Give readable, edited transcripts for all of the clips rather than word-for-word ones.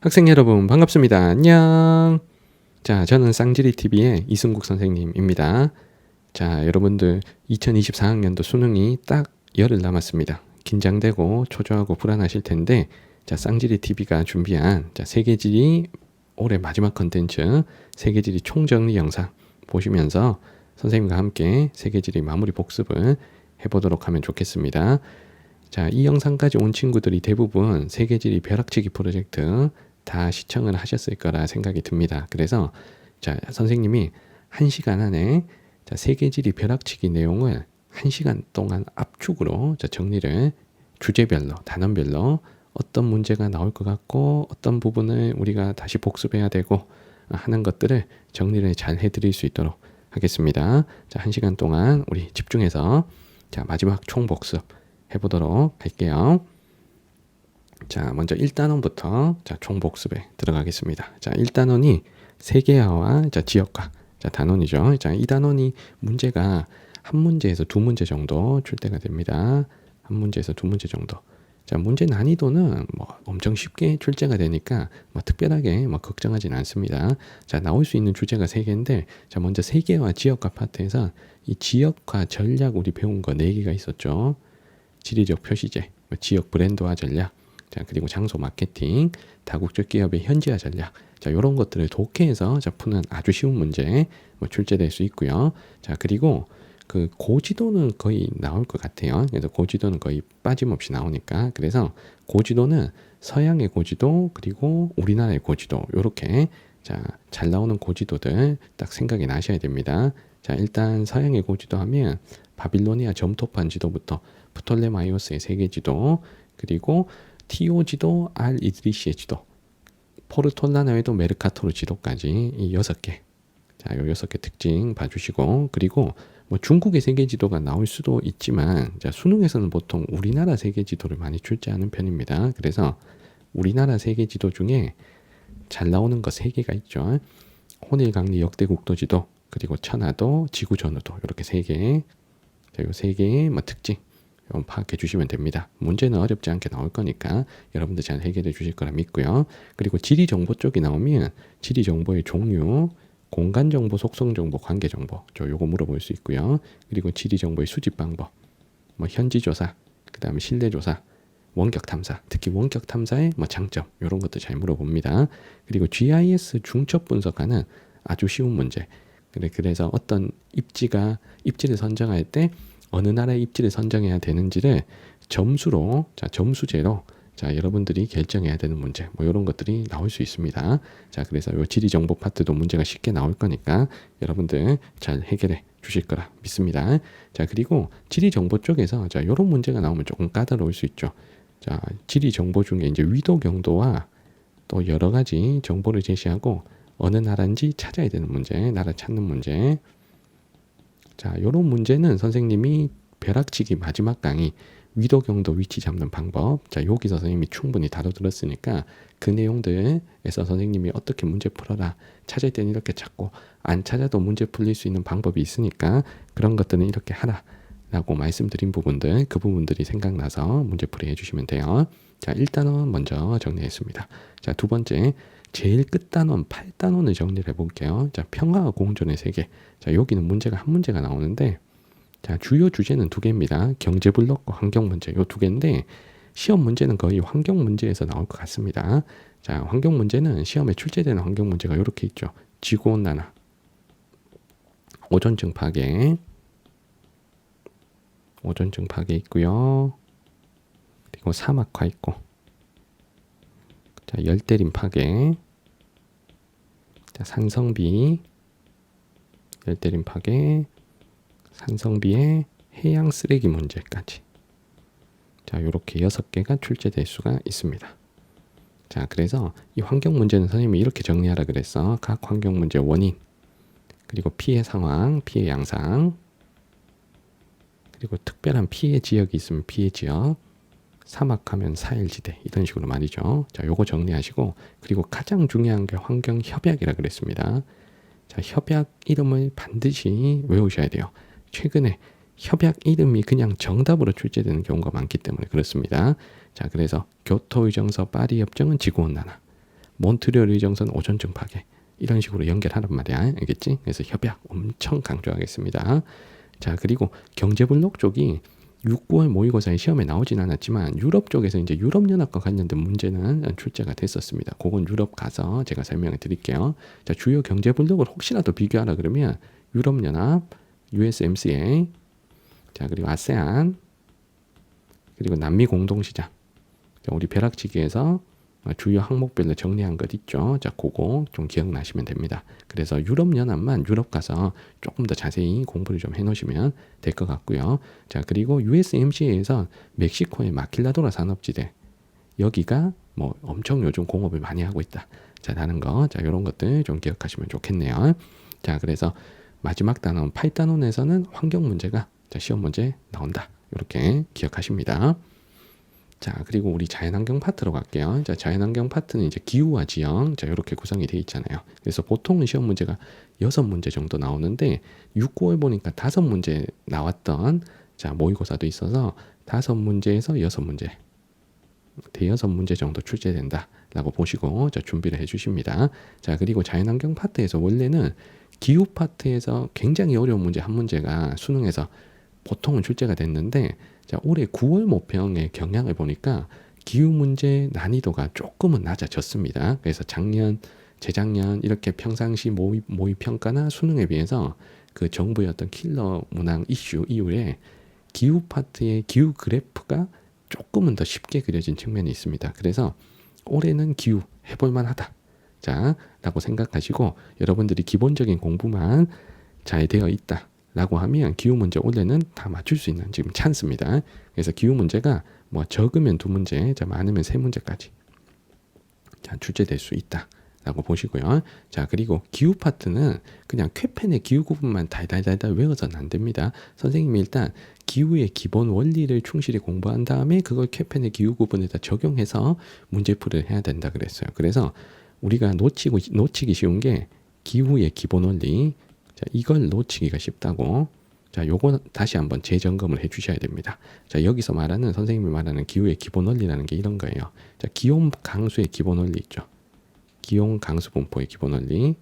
학생 여러분 반갑습니다. 안녕. 자, 저는 쌍지리TV의 이승국 선생님입니다. 자, 여러분들 2024학년도 수능이 딱 열흘 남았습니다. 긴장되고 초조하고 불안하실 텐데, 자, 쌍지리TV가 준비한 세계지리 올해 마지막 컨텐츠 세계지리 총정리 영상 보시면서 선생님과 함께 세계지리 마무리 복습을 해보도록 하면 좋겠습니다. 자, 이 영상까지 온 친구들이 대부분 세계지리 벼락치기 프로젝트 다 시청을 하셨을 거라 생각이 듭니다. 그래서 자, 선생님이 1시간 안에 자, 세계지리 벼락치기 내용을 1시간 동안 압축으로 자, 정리를 주제별로 단원별로 어떤 문제가 나올 것 같고 어떤 부분을 우리가 다시 복습해야 되고 하는 것들을 정리를 잘 해드릴 수 있도록 하겠습니다. 자, 1시간 동안 우리 집중해서 자, 마지막 총복습 해보도록 할게요. 자, 먼저 1단원부터 자, 총복습에 들어가겠습니다. 자, 1단원이 세계화와 자, 지역화 자, 단원이죠. 자, 이 단원이 문제가 한 문제에서 두 문제 정도 출제가 됩니다. 한 문제에서 두 문제 정도. 자, 문제 난이도는 뭐 엄청 쉽게 출제가 되니까 뭐 특별하게 뭐 걱정하지는 않습니다. 자, 나올 수 있는 주제가 세 개인데, 자, 먼저 세계화 지역화 파트에서 이 지역화 전략 우리 배운 거 4개가 있었죠. 지리적 표시제, 지역 브랜드화 전략, 자, 그리고 장소 마케팅, 다국적 기업의 현지화 전략, 자, 이런 것들을 독해해서 자, 푸는 아주 쉬운 문제 뭐 출제될 수 있고요. 자, 그리고 그 고지도는 거의 나올 것 같아요. 그래서 고지도는 거의 빠짐없이 나오니까, 그래서 고지도는 서양의 고지도 그리고 우리나라의 고지도 이렇게 자, 잘 나오는 고지도들 딱 생각이 나셔야 됩니다. 자, 일단 서양의 고지도 하면 바빌로니아 점토판 지도부터 프톨레마이오스의 세계 지도, 그리고 티오 지도, 알 이드리시의 지도, 포르톨라나에도 메르카토르 지도까지 이 6개. 자, 요 6개 특징 봐주시고, 그리고 뭐 중국의 세계 지도가 나올 수도 있지만, 자, 수능에서는 보통 우리나라 세계 지도를 많이 출제하는 편입니다. 그래서 우리나라 세계 지도 중에 잘 나오는 거 3개가 있죠. 혼일강리 역대 국도 지도, 그리고 천하도, 지구 전후도 이렇게 3개. 자, 요 3개의 뭐 특징 파악해 주시면 됩니다. 문제는 어렵지 않게 나올 거니까 여러분들 잘 해결해 주실 거라 믿고요. 그리고 지리 정보 쪽이 나오면 지리 정보의 종류, 공간 정보, 속성 정보, 관계 정보, 저 요거 물어볼 수 있고요. 그리고 지리 정보의 수집 방법, 뭐 현지 조사, 그다음에 실내 조사, 원격 탐사, 특히 원격 탐사의 뭐 장점 이런 것도 잘 물어봅니다. 그리고 GIS 중첩 분석하는 아주 쉬운 문제. 그래서 어떤 입지를 선정할 때 어느 나라의 입지를 선정해야 되는지를 점수로, 자, 점수제로 자, 여러분들이 결정해야 되는 문제, 뭐 이런 것들이 나올 수 있습니다. 자, 그래서 요 지리 정보 파트도 문제가 쉽게 나올 거니까 여러분들 잘 해결해 주실 거라 믿습니다. 자, 그리고 지리 정보 쪽에서 자, 이런 문제가 나오면 조금 까다로울 수 있죠. 자, 지리 정보 중에 이제 위도 경도와 또 여러 가지 정보를 제시하고 어느 나라인지 찾아야 되는 문제, 나라 찾는 문제. 자, 요런 문제는 선생님이 벼락치기 마지막 강의 위도 경도 위치 잡는 방법, 자, 여기서 선생님이 충분히 다뤄들었으니까 그 내용들에서 선생님이 어떻게 문제 풀어라, 찾을 때는 이렇게 찾고 안 찾아도 문제 풀릴 수 있는 방법이 있으니까 그런 것들은 이렇게 하라 라고 말씀드린 부분들, 그 부분들이 생각나서 문제풀이 해주시면 돼요. 자, 1단원 먼저 정리했습니다. 자, 두 번째, 제일 끝단원 8단원을 정리를 해볼게요. 자, 평화와 공존의 세계. 자, 여기는 문제가 한 문제가 나오는데, 자, 주요 주제는 2개입니다. 경제 블록과 환경 문제, 요 2개인데 시험 문제는 거의 환경 문제에서 나올 것 같습니다. 자, 환경 문제는 시험에 출제되는 환경 문제가 이렇게 있죠. 지구온난화, 오존층 파괴, 오존층 파괴 있고요. 그리고 사막화 있고, 자, 열대림 파괴, 자, 산성비, 열대림 파괴, 산성비의 해양 쓰레기 문제까지. 자, 요렇게 6개가 출제될 수가 있습니다. 자, 그래서 이 환경 문제는 선생님이 이렇게 정리하라 그랬어. 각 환경 문제 원인, 그리고 피해 상황, 피해 양상, 그리고 특별한 피해 지역이 있으면 피해 지역, 사막하면 사일지대, 이런 식으로 말이죠. 자, 요거 정리하시고, 그리고 가장 중요한 게 환경 협약이라 그랬습니다. 자, 협약 이름을 반드시 외우셔야 돼요. 최근에 협약 이름이 그냥 정답으로 출제되는 경우가 많기 때문에 그렇습니다. 자, 그래서 교토의정서 파리 협정은 지구온난화, 몬트리올 의정선 오존층 파괴 이런 식으로 연결하란 말이야. 알겠지? 그래서 협약 엄청 강조하겠습니다. 자, 그리고 경제블록 쪽이 6, 9월 모의고사에 시험에 나오진 않았지만 유럽 쪽에서 이제 유럽연합과 관련된 문제는 출제가 됐었습니다. 그건 유럽 가서 제가 설명을 드릴게요. 자, 주요 경제블록을 혹시라도 비교하라 그러면 유럽연합, USMCA, 자, 그리고 아세안, 그리고 남미 공동시장. 자, 우리 벼락치기에서 주요 항목별로 정리한 것 있죠. 자, 그거 좀 기억나시면 됩니다. 그래서 유럽연합만 유럽 가서 조금 더 자세히 공부를 좀 해놓으시면 될 것 같고요. 자, 그리고 USMCA에서 멕시코의 마킬라도라 산업지대 여기가 뭐 엄청 요즘 공업을 많이 하고 있다. 자, 라는 거, 자, 이런 것들 좀 기억하시면 좋겠네요. 자, 그래서 마지막 단원 8단원에서는 환경 문제가 자, 시험 문제 나온다. 이렇게 기억하십니다. 자, 그리고 우리 자연환경 파트로 갈게요. 자, 자연환경 파트는 이제 기후와 지형, 자, 이렇게 구성이 되어 있잖아요. 그래서 보통은 시험 문제가 6문제 정도 나오는데 6, 9월 보니까 5문제 나왔던 자, 모의고사도 있어서 5문제에서 6문제, 대여섯 문제 정도 출제된다라고 보시고 자, 준비를 해주십니다. 자, 그리고 자연환경 파트에서 원래는 기후 파트에서 굉장히 어려운 문제 한 문제가 수능에서 보통은 출제가 됐는데 자, 올해 9월 모평의 경향을 보니까 기후 문제 난이도가 조금은 낮아졌습니다. 그래서 작년, 재작년 이렇게 평상시 모의 평가나 수능에 비해서 그 정부의 어떤 킬러 문항 이슈 이후에 기후 파트의 기후 그래프가 조금은 더 쉽게 그려진 측면이 있습니다. 그래서 올해는 기후 해볼만 하다. 자, 라고 생각하시고 여러분들이 기본적인 공부만 잘 되어 있다. 라고 하면 기후 문제 올해는 다 맞출 수 있는 지금 찬스입니다. 그래서 기후 문제가 뭐 적으면 2문제, 자, 많으면 3문제까지 자, 출제될 수 있다. 라고 보시고요. 자, 그리고 기후 파트는 그냥 쾌펜의 기후 구분만 달달달달 외워서는 안 됩니다. 선생님이 일단 기후의 기본 원리를 충실히 공부한 다음에 그걸 쾌펜의 기후 구분에다 적용해서 문제풀이를 해야 된다 그랬어요. 그래서 우리가 놓치기 쉬운 게 기후의 기본 원리, 자, 이걸 놓치기가 쉽다고. 자, 요거 다시 한번 재점검을 해 주셔야 됩니다. 자, 여기서 말하는 선생님이 말하는 기후의 기본 원리라는 게 이런 거예요. 자, 기온 강수의 기본 원리 있죠. 기온 강수 분포의 기본 원리.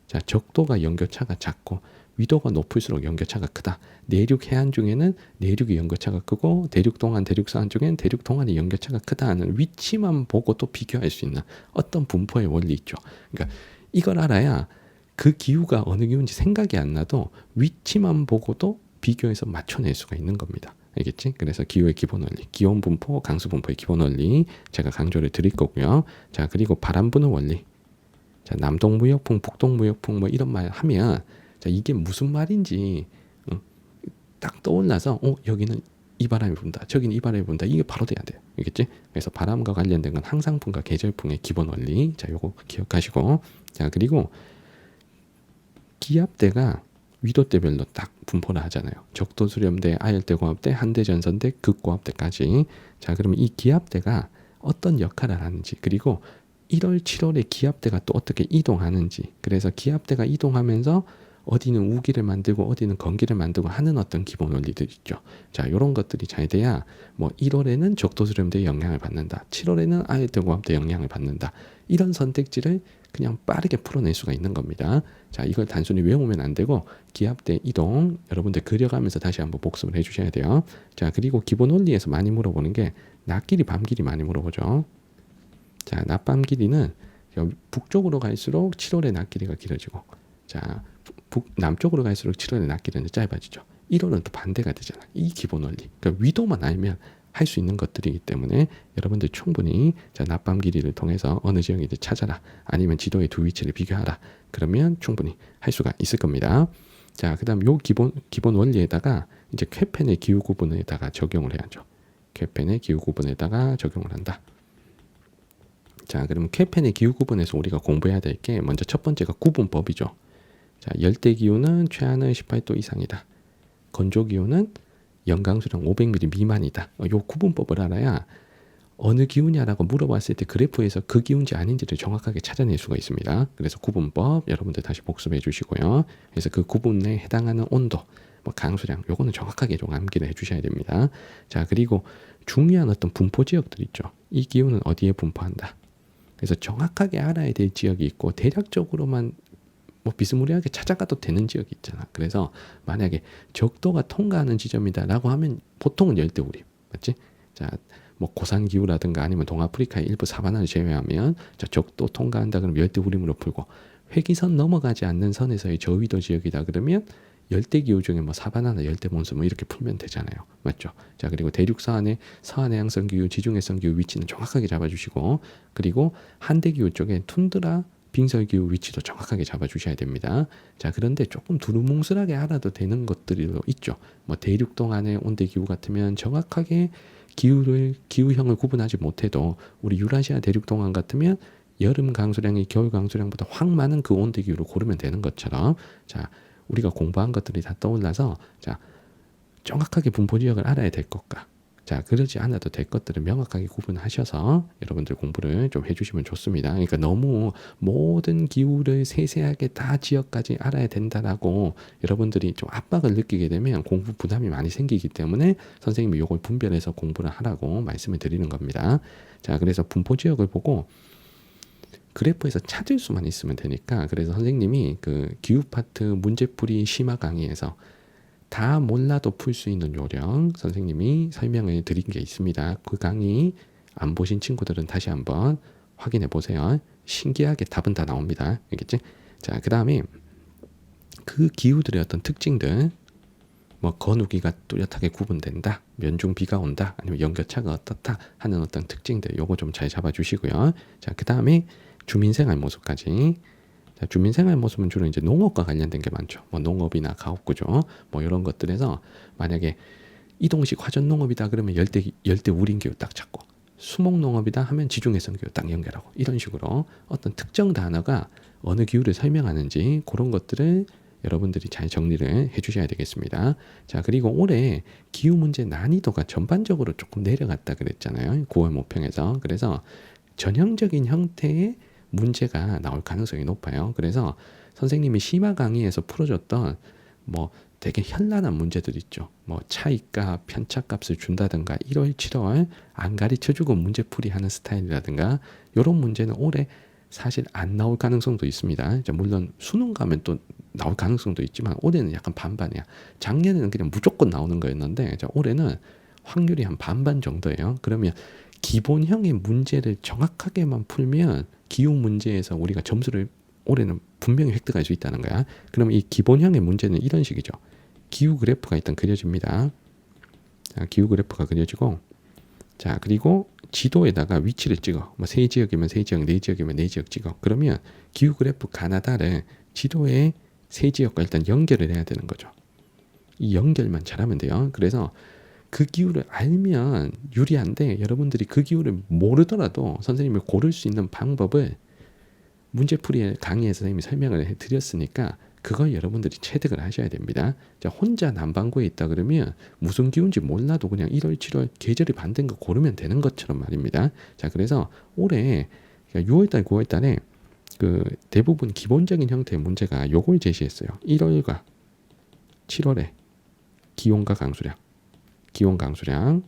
자, 적도가 연교차가 작고 위도가 높을수록 연교차가 크다. 내륙 해안 중에는 내륙이 연교차가 크고 대륙 동안, 대륙 서안 중엔 대륙 동안의 연교차가 크다 하는 위치만 보고 또 비교할 수 있는 어떤 분포의 원리 있죠. 그러니까 이걸 알아야 그 기후가 어느 기후인지 생각이 안 나도 위치만 보고도 비교해서 맞춰낼 수가 있는 겁니다. 알겠지? 그래서 기후의 기본 원리, 기온 분포, 강수 분포의 기본 원리 제가 강조를 드릴 거고요. 자, 그리고 바람 부는 원리. 자, 남동무역풍, 북동무역풍 뭐 이런 말 하면 자, 이게 무슨 말인지 딱 떠올라서 여기는 이 바람이 분다, 저기는 이 바람이 분다, 이게 바로 돼야 돼요. 알겠지? 그래서 바람과 관련된 건 항상풍과 계절풍의 기본 원리. 자, 요거 기억하시고. 자, 그리고 기압대가 위도대별로 딱 분포를 하잖아요. 적도 수렴대, 아열대, 고압대, 한대 전선대, 극고압대까지. 자, 그러면 이 기압대가 어떤 역할을 하는지, 그리고 1월, 7월에 기압대가 또 어떻게 이동하는지, 그래서 기압대가 이동하면서 어디는 우기를 만들고 어디는 건기를 만들고 하는 어떤 기본 원리들 있죠. 자, 이런 것들이 잘 돼야 뭐 1월에는 적도 수렴대에 영향을 받는다, 7월에는 아열대, 고압대 영향을 받는다, 이런 선택지를 그냥 빠르게 풀어낼 수가 있는 겁니다. 자, 이걸 단순히 외우면 안 되고 기압대 이동 여러분들 그려가면서 다시 한번 복습을 해주셔야 돼요. 자, 그리고 기본 원리에서 많이 물어보는 게 낮길이 밤길이 많이 물어보죠. 자, 낮밤 길이는 북쪽으로 갈수록 7월에 낮길이가 길어지고, 자, 남쪽으로 갈수록 7월에 낮길이는 짧아지죠. 1월은 또 반대가 되잖아. 이 기본 원리. 그러니까 위도만 알면 할 수 있는 것들이기 때문에 여러분들 충분히 자, 낮밤 길이를 통해서 어느 지역인지 찾아라, 아니면 지도의 두 위치를 비교하라, 그러면 충분히 할 수가 있을 겁니다. 자, 그 다음 요 기본 원리에다가 이제 쾌펜의 기후 구분에다가 적용을 해야죠. 쾌펜의 기후 구분에다가 적용을 한다. 자, 그러면 쾌펜의 기후 구분에서 우리가 공부해야 될 게 먼저 첫 번째가 구분법이죠. 자, 열대 기후는 최하는 18도 이상이다. 건조 기후는 연강수량 500mm 미만이다. 요 구분법을 알아야 어느 기후냐라고 물어봤을 때 그래프에서 그 기후인지 아닌지를 정확하게 찾아낼 수가 있습니다. 그래서 구분법 여러분들 다시 복습해 주시고요. 그래서 그 구분에 해당하는 온도, 뭐 강수량, 요거는 정확하게 좀 암기를 해 주셔야 됩니다. 자, 그리고 중요한 어떤 분포 지역들 있죠. 이 기후는 어디에 분포한다. 그래서 정확하게 알아야 될 지역이 있고 대략적으로만 뭐 비스무리하게 찾아가도 되는 지역이 있잖아. 그래서 만약에 적도가 통과하는 지점이다라고 하면 보통은 열대우림, 맞지? 자, 뭐 고산기후라든가 아니면 동아프리카의 일부 사바나를 제외하면 자, 적도 통과한다 그러면 열대우림으로 풀고, 회기선 넘어가지 않는 선에서의 저위도 지역이다 그러면 열대기후 중에 뭐 사바나나 열대몬수 뭐 이렇게 풀면 되잖아요, 맞죠? 자, 그리고 대륙 서한해양성 기후, 지중해성 기후 위치는 정확하게 잡아주시고, 그리고 한대기후 쪽에 툰드라 빙설기후 위치도 정확하게 잡아주셔야 됩니다. 자, 그런데 조금 두루뭉술하게 알아도 되는 것들이 있죠. 뭐 대륙 동안의 온대기후 같으면 정확하게 기후형을 구분하지 못해도 우리 유라시아 대륙 동안 같으면 여름 강수량이 겨울 강수량보다 확 많은 그 온대기후를 고르면 되는 것처럼, 자, 우리가 공부한 것들이 다 떠올라서 자, 정확하게 분포 지역을 알아야 될 것과 자, 그러지 않아도 될 것들을 명확하게 구분하셔서 여러분들 공부를 좀 해주시면 좋습니다. 그러니까 너무 모든 기후를 세세하게 다 지역까지 알아야 된다라고 여러분들이 좀 압박을 느끼게 되면 공부 부담이 많이 생기기 때문에 선생님이 이걸 분별해서 공부를 하라고 말씀을 드리는 겁니다. 자, 그래서 분포 지역을 보고 그래프에서 찾을 수만 있으면 되니까, 그래서 선생님이 그 기후 파트 문제풀이 심화 강의에서 다 몰라도 풀 수 있는 요령 선생님이 설명을 드린 게 있습니다. 그 강의 안 보신 친구들은 다시 한번 확인해 보세요. 신기하게 답은 다 나옵니다. 알겠지? 자, 그 다음에 그 기후들의 어떤 특징들, 뭐 건우기가 뚜렷하게 구분된다, 면중 비가 온다, 아니면 연교차가 어떻다 하는 어떤 특징들, 요거 좀 잘 잡아주시고요. 자, 그 다음에 주민생활 모습까지. 자, 주민생활 모습은 주로 이제 농업과 관련된 게 많죠. 뭐 농업이나 가옥구조 뭐 이런 것들에서 만약에 이동식 화전농업이다 그러면 열대우림기후 딱 잡고, 수목농업이다 하면 지중해성기후 딱 연결하고, 이런 식으로 어떤 특정 단어가 어느 기후를 설명하는지 그런 것들을 여러분들이 잘 정리를 해주셔야 되겠습니다. 자, 그리고 올해 기후 문제 난이도가 전반적으로 조금 내려갔다 그랬잖아요. 9월 모평에서. 그래서 전형적인 형태의 문제가 나올 가능성이 높아요. 그래서 선생님이 심화 강의에서 풀어줬던 뭐 되게 현란한 문제들 있죠. 뭐 차이값, 편차값을 준다든가 1월, 7월 안 가르쳐주고 문제풀이 하는 스타일이라든가 이런 문제는 올해 사실 안 나올 가능성도 있습니다. 물론 수능 가면 또 나올 가능성도 있지만 올해는 약간 반반이야. 작년에는 그냥 무조건 나오는 거였는데 올해는 확률이 한 반반 정도예요. 그러면 기본형의 문제를 정확하게만 풀면 기후 문제에서 우리가 점수를 올해는 분명히 획득할 수 있다는 거야. 그러면 이 기본형의 문제는 이런 식이죠. 기후 그래프가 일단 그려집니다. 자, 기후 그래프가 그려지고, 자, 그리고 지도에다가 위치를 찍어. 뭐 세 지역이면 세 지역, 네 지역이면 네 지역 찍어. 그러면 기후 그래프 가나다를 지도에 세 지역과 일단 연결을 해야 되는 거죠. 이 연결만 잘하면 돼요. 그래서 그 기후를 알면 유리한데, 여러분들이 그 기후를 모르더라도 선생님이 고를 수 있는 방법을 문제풀이 강의에서 선생님이 설명을 해드렸으니까 그걸 여러분들이 체득을 하셔야 됩니다. 자, 혼자 남반구에 있다 그러면 무슨 기후인지 몰라도 그냥 1월, 7월 계절이 반대인 거 고르면 되는 것처럼 말입니다. 자, 그래서 올해 6월달, 9월달에 그 대부분 기본적인 형태의 문제가 요걸 제시했어요. 1월과 7월에 기온과 강수량. 기온 강수량.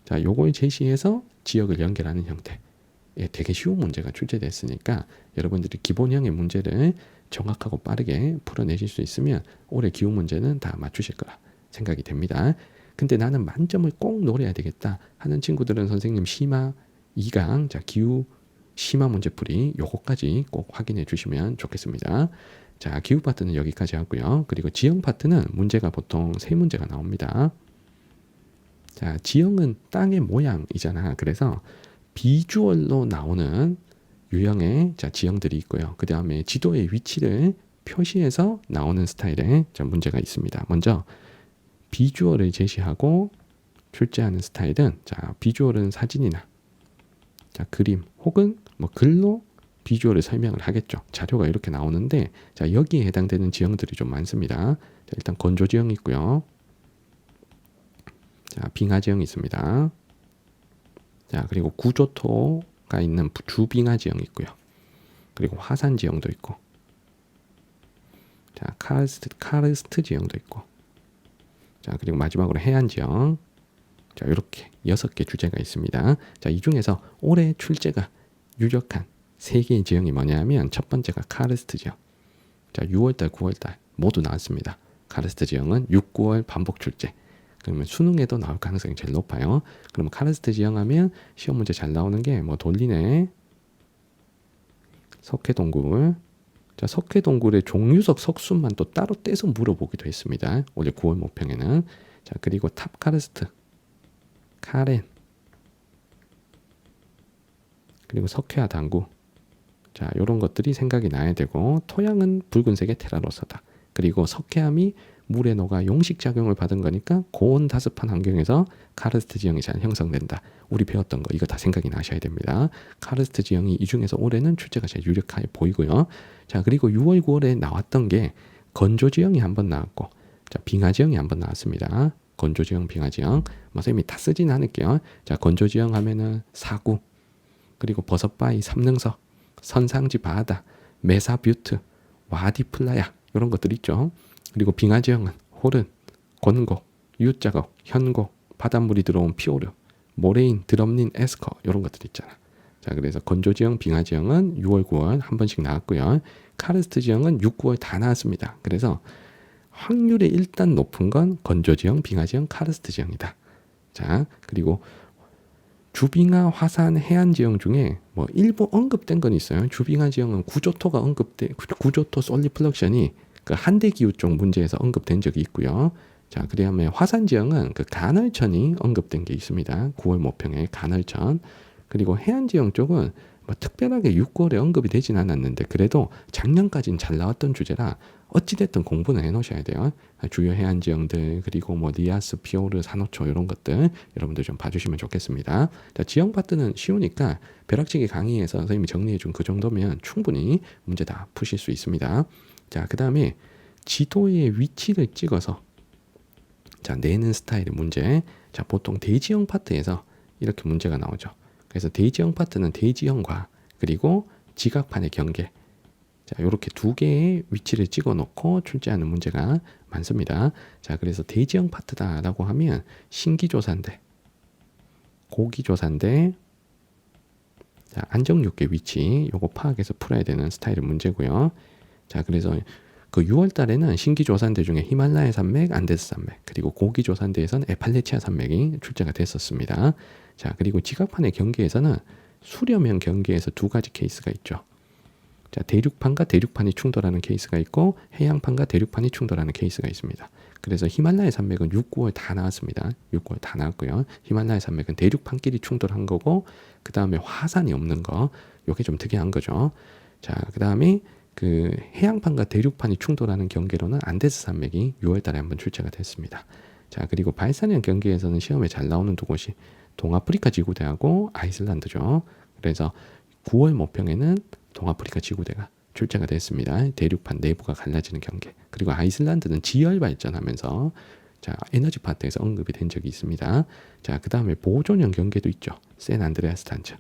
자, 요걸 제시해서 지역을 연결하는 형태. 예, 되게 쉬운 문제가 출제됐으니까 여러분들이 기본형의 문제를 정확하고 빠르게 풀어내실 수 있으면 올해 기후 문제는 다 맞추실 거라 생각이 됩니다. 근데 나는 만점을 꼭 노려야 되겠다 하는 친구들은 선생님 심화 2강, 자, 기후 심화 문제풀이 요거까지 꼭 확인해 주시면 좋겠습니다. 자, 기후 파트는 여기까지 하고요. 그리고 지형 파트는 문제가 보통 3문제가 나옵니다. 자, 지형은 땅의 모양이잖아. 그래서 비주얼로 나오는 유형의 자, 지형들이 있고요. 그 다음에 지도의 위치를 표시해서 나오는 스타일의 자, 문제가 있습니다. 먼저 비주얼을 제시하고 출제하는 스타일은, 자, 비주얼은 사진이나 자, 그림 혹은 뭐 글로 비주얼을 설명을 하겠죠. 자료가 이렇게 나오는데, 자, 여기에 해당되는 지형들이 좀 많습니다. 자, 일단 건조 지형이 있고요. 자, 빙하 지형이 있습니다. 자, 그리고 구조토가 있는 주빙하 지형이 있고요. 그리고 화산 지형도 있고, 자, 카르스트 지형도 있고, 자, 그리고 마지막으로 해안 지형. 자, 이렇게 6개 주제가 있습니다. 자, 이 중에서 올해 출제가 유력한 세 개의 지형이 뭐냐면 첫 번째가 카르스트 지형. 자, 6월달, 9월달 모두 나왔습니다. 카르스트 지형은 6, 9월 반복 출제. 그러면 수능에도 나올 가능성이 제일 높아요. 그러면 카르스트 지형하면 시험 문제 잘 나오는 게 뭐 돌리네, 석회동굴. 자, 석회동굴의 종류석 석순만 또 따로 떼서 물어보기도 했습니다. 올해 9월 모평에는. 자, 그리고 탑 카르스트, 카렌, 그리고 석회화 당구. 자, 이런 것들이 생각이 나야 되고, 토양은 붉은색의 테라로사다. 그리고 석회암이 물에 녹아 용식작용을 받은 거니까 고온 다습한 환경에서 카르스트 지형이 잘 형성된다. 우리 배웠던 거 이거 다 생각이 나셔야 됩니다. 카르스트 지형이 이 중에서 올해는 출제가 제일 유력하게 보이고요. 자, 그리고 6월, 9월에 나왔던 게 건조 지형이 한번 나왔고, 자, 빙하 지형이 한번 나왔습니다. 건조 지형, 빙하 지형. 뭐 선생님이 다 쓰진 않을게요. 자, 건조 지형 하면은 사구, 그리고 버섯바위, 삼능석, 선상지 바다, 메사 뷰트, 와디 플라야 이런 것들 있죠. 그리고 빙하 지형은 호른, 권곡, 유자곡, 현곡, 바닷물이 들어온 피오르, 모레인, 드럼린, 에스커 이런 것들 있잖아. 자, 그래서 건조 지형, 빙하 지형은 6월, 9월 한 번씩 나왔고요. 카르스트 지형은 6, 9월 다 나왔습니다. 그래서 확률이 일단 높은 건 건조 지형, 빙하 지형, 카르스트 지형이다. 자, 그리고 주빙하, 화산, 해안 지형 중에 뭐 일부 언급된 건 있어요. 주빙하 지형은 구조토가 구조토 솔리플럭션이 그 한대 기후 쪽 문제에서 언급된 적이 있고요. 자, 그다음에 화산 지형은 그 간헐천이 언급된 게 있습니다. 9월 모평에 간헐천. 그리고 해안 지형 쪽은 뭐 특별하게 6월에 언급이 되진 않았는데 그래도 작년까지는 잘 나왔던 주제라 어찌됐든 공부는 해놓으셔야 돼요. 주요 해안 지형들, 그리고 뭐 리아스, 피오르, 산호초 이런 것들 여러분들 좀 봐주시면 좋겠습니다. 자, 지형 파트는 쉬우니까 벼락치기 강의에서 선생님이 정리해준 그 정도면 충분히 문제 다 푸실 수 있습니다. 자, 그 다음에 지도의 위치를 찍어서 자, 내는 스타일의 문제. 자, 보통 대지형 파트에서 이렇게 문제가 나오죠. 그래서 대지형 파트는 대지형과 그리고 지각판의 경계. 자, 이렇게 두 개의 위치를 찍어 놓고 출제하는 문제가 많습니다. 자, 그래서 대지형 파트다라고 하면 신기조산대, 고기조산대, 자, 안정육계 위치 요거 파악해서 풀어야 되는 스타일의 문제고요. 자, 그래서 그 6월 달에는 신기조산대 중에 히말라야 산맥, 안데스 산맥, 그리고 고기조산대에서는 에팔레치아 산맥이 출제가 됐었습니다. 자, 그리고 지각판의 경계에서는 수렴형 경계에서 두 가지 케이스가 있죠. 자, 대륙판과 대륙판이 충돌하는 케이스가 있고 해양판과 대륙판이 충돌하는 케이스가 있습니다. 그래서 히말라야 산맥은 6, 9월 다 나왔습니다. 6, 9월 다 나왔고요. 히말라야 산맥은 대륙판끼리 충돌한 거고 그 다음에 화산이 없는 거, 요게 좀 특이한 거죠. 자, 그 다음에 그 해양판과 대륙판이 충돌하는 경계로는 안데스 산맥이 6월 달에 한번 출제가 됐습니다. 자, 그리고 발산형 경계에서는 시험에 잘 나오는 두 곳이 동아프리카 지구대하고 아이슬란드죠. 그래서 9월 모평에는 동아프리카 지구대가 출제가 됐습니다. 대륙판 내부가 갈라지는 경계. 그리고 아이슬란드는 지열 발전하면서 자, 에너지 파트에서 언급이 된 적이 있습니다. 자, 그 다음에 보존형 경계도 있죠. 샌 안드레아스 단층.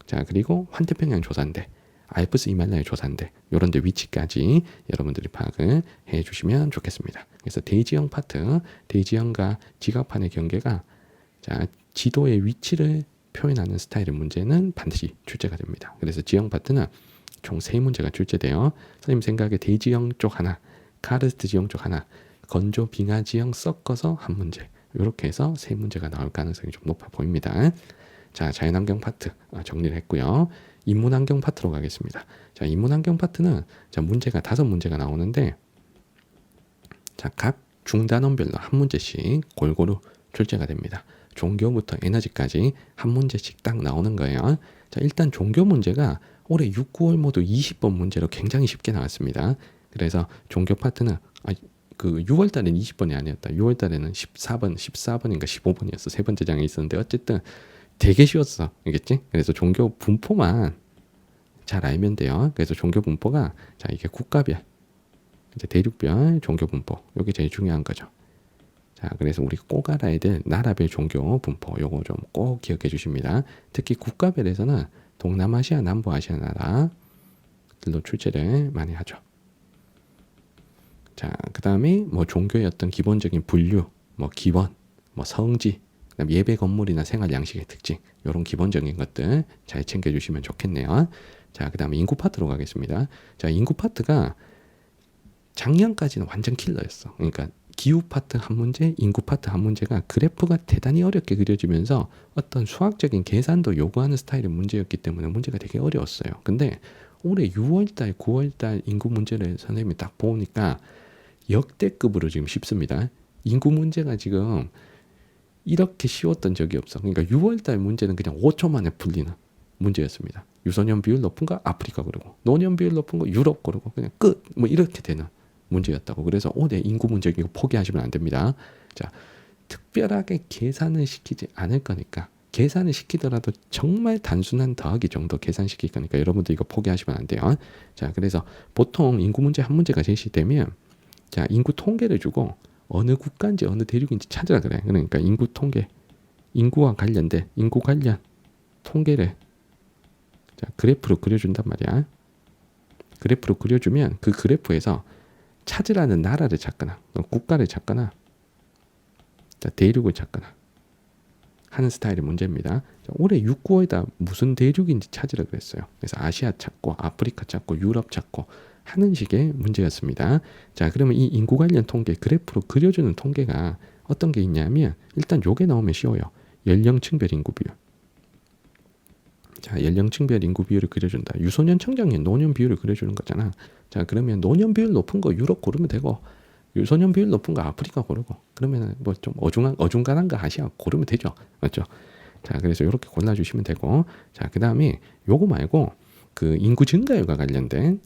자, 그리고 환태평양 조산대, 알프스 히말라야 조산대 이런 데 위치까지 여러분들이 파악을 해 주시면 좋겠습니다. 그래서 대지형 파트, 대지형과 지각판의 경계가 자, 지도의 위치를 표현하는 스타일의 문제는 반드시 출제가 됩니다. 그래서 지형 파트는 총 3문제가 출제돼요. 선생님 생각에 대지형 쪽 하나, 카르스트 지형 쪽 하나, 건조 빙하 지형 섞어서 한 문제. 이렇게 해서 3문제가 나올 가능성이 좀 높아 보입니다. 자, 자연환경 파트 정리를 했고요. 인문환경 파트로 가겠습니다. 자, 인문환경 파트는 자, 문제가 5문제가 나오는데 자, 각 중단원별로 한 문제씩 골고루 출제가 됩니다. 종교부터 에너지까지 한 문제씩 딱 나오는 거예요. 자, 일단 종교 문제가 올해 6, 9월 모두 20번 문제로 굉장히 쉽게 나왔습니다. 그래서 종교 파트는 그 6월 달에는 20번이 아니었다. 6월 달에는 14번인가 15번이었어. 세 번째 장에 있었는데 어쨌든 되게 쉬웠어. 알겠지? 그래서 종교 분포만 잘 알면 돼요. 그래서 종교 분포가 자, 이게 국가별, 이제 대륙별 종교 분포. 이게 제일 중요한 거죠. 자, 그래서 우리 꼭 알아야 될 나라별 종교 분포 요거 좀 꼭 기억해 주십니다. 특히 국가별에서는 동남아시아, 남부아시아 나라들로 출제를 많이 하죠. 자, 그 다음에 뭐 종교의 어떤 기본적인 분류, 뭐 기원, 뭐 성지, 그다음 예배 건물이나 생활 양식의 특징, 이런 기본적인 것들 잘 챙겨주시면 좋겠네요. 자, 그다음에 인구 파트로 가겠습니다. 자, 인구 파트가 작년까지는 완전 킬러였어. 그러니까 기후 파트 한 문제, 인구 파트 한 문제가 그래프가 대단히 어렵게 그려지면서 어떤 수학적인 계산도 요구하는 스타일의 문제였기 때문에 문제가 되게 어려웠어요. 근데 올해 6월달, 9월달 인구 문제를 선생님이 딱 보니까 역대급으로 지금 쉽습니다. 인구 문제가 지금 이렇게 쉬웠던 적이 없어. 그러니까 6월달 문제는 그냥 5초 만에 풀리는 문제였습니다. 유소년 비율 높은 거 아프리카 고르고, 노년 비율 높은 거 유럽 고르고, 그냥 끝. 뭐 이렇게 되는 문제였다고. 그래서 올해 인구 문제 이거 포기하시면 안 됩니다. 자, 특별하게 계산을 시키지 않을 거니까, 계산을 시키더라도 정말 단순한 더하기 정도 계산시킬 거니까 여러분들 이거 포기하시면 안 돼요. 자, 그래서 보통 인구 문제 한 문제가 제시되면, 자, 인구 통계를 주고 어느 국가인지 어느 대륙인지 찾으라 그래. 그러니까 인구 통계, 인구와 관련된 인구 관련 통계를, 자, 그래프로 그려준단 말이야. 그래프로 그려주면 그 그래프에서 찾으라는 나라를 찾거나 국가를 찾거나, 자, 대륙을 찾거나 하는 스타일의 문제입니다. 자, 올해 6, 9월다 무슨 대륙인지 찾으라 그랬어요. 그래서 아시아 찾고 아프리카 찾고 유럽 찾고 하는 식의 문제였습니다. 자, 그러면 이 인구 관련 통계 그래프로 그려주는 통계가 어떤 게 있냐면, 일단 요게 나오면 쉬워요. 연령층별 인구 비율. 자, 연령층별 인구 비율을 그려준다. 유소년 청장년 노년 비율을 그려주는 거잖아. 자, 그러면 노년 비율 높은 거 유럽 고르면 되고, 유소년 비율 높은 거 아프리카 고르고, 그러면 뭐 좀 어중간한 거 아시아 고르면 되죠. 맞죠? 자, 그래서 이렇게 골라주시면 되고, 자, 그 다음에 요거 말고 그 인구 증가율과 관련된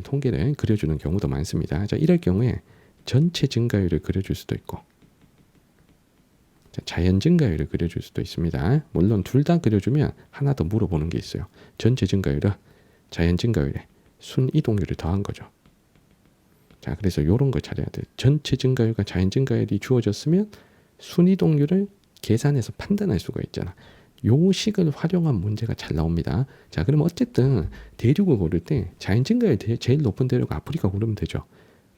통계를 그려주는 경우도 많습니다. 자, 이럴 경우에 전체 증가율을 그려줄 수도 있고, 자, 자연 증가율을 그려줄 수도 있습니다. 물론 둘 다 그려주면 하나 더 물어보는 게 있어요. 전체 증가율은 자연 증가율에 순 이동률을 더한 거죠. 자, 그래서 이런 걸 찾아야 돼요. 전체 증가율과 자연 증가율이 주어졌으면 순 이동률을 계산해서 판단할 수가 있잖아. 요 식을 활용한 문제가 잘 나옵니다. 자, 그러면 어쨌든 대륙을 고를 때 자연 증가율 제일 높은 대륙 아프리카 고르면 되죠.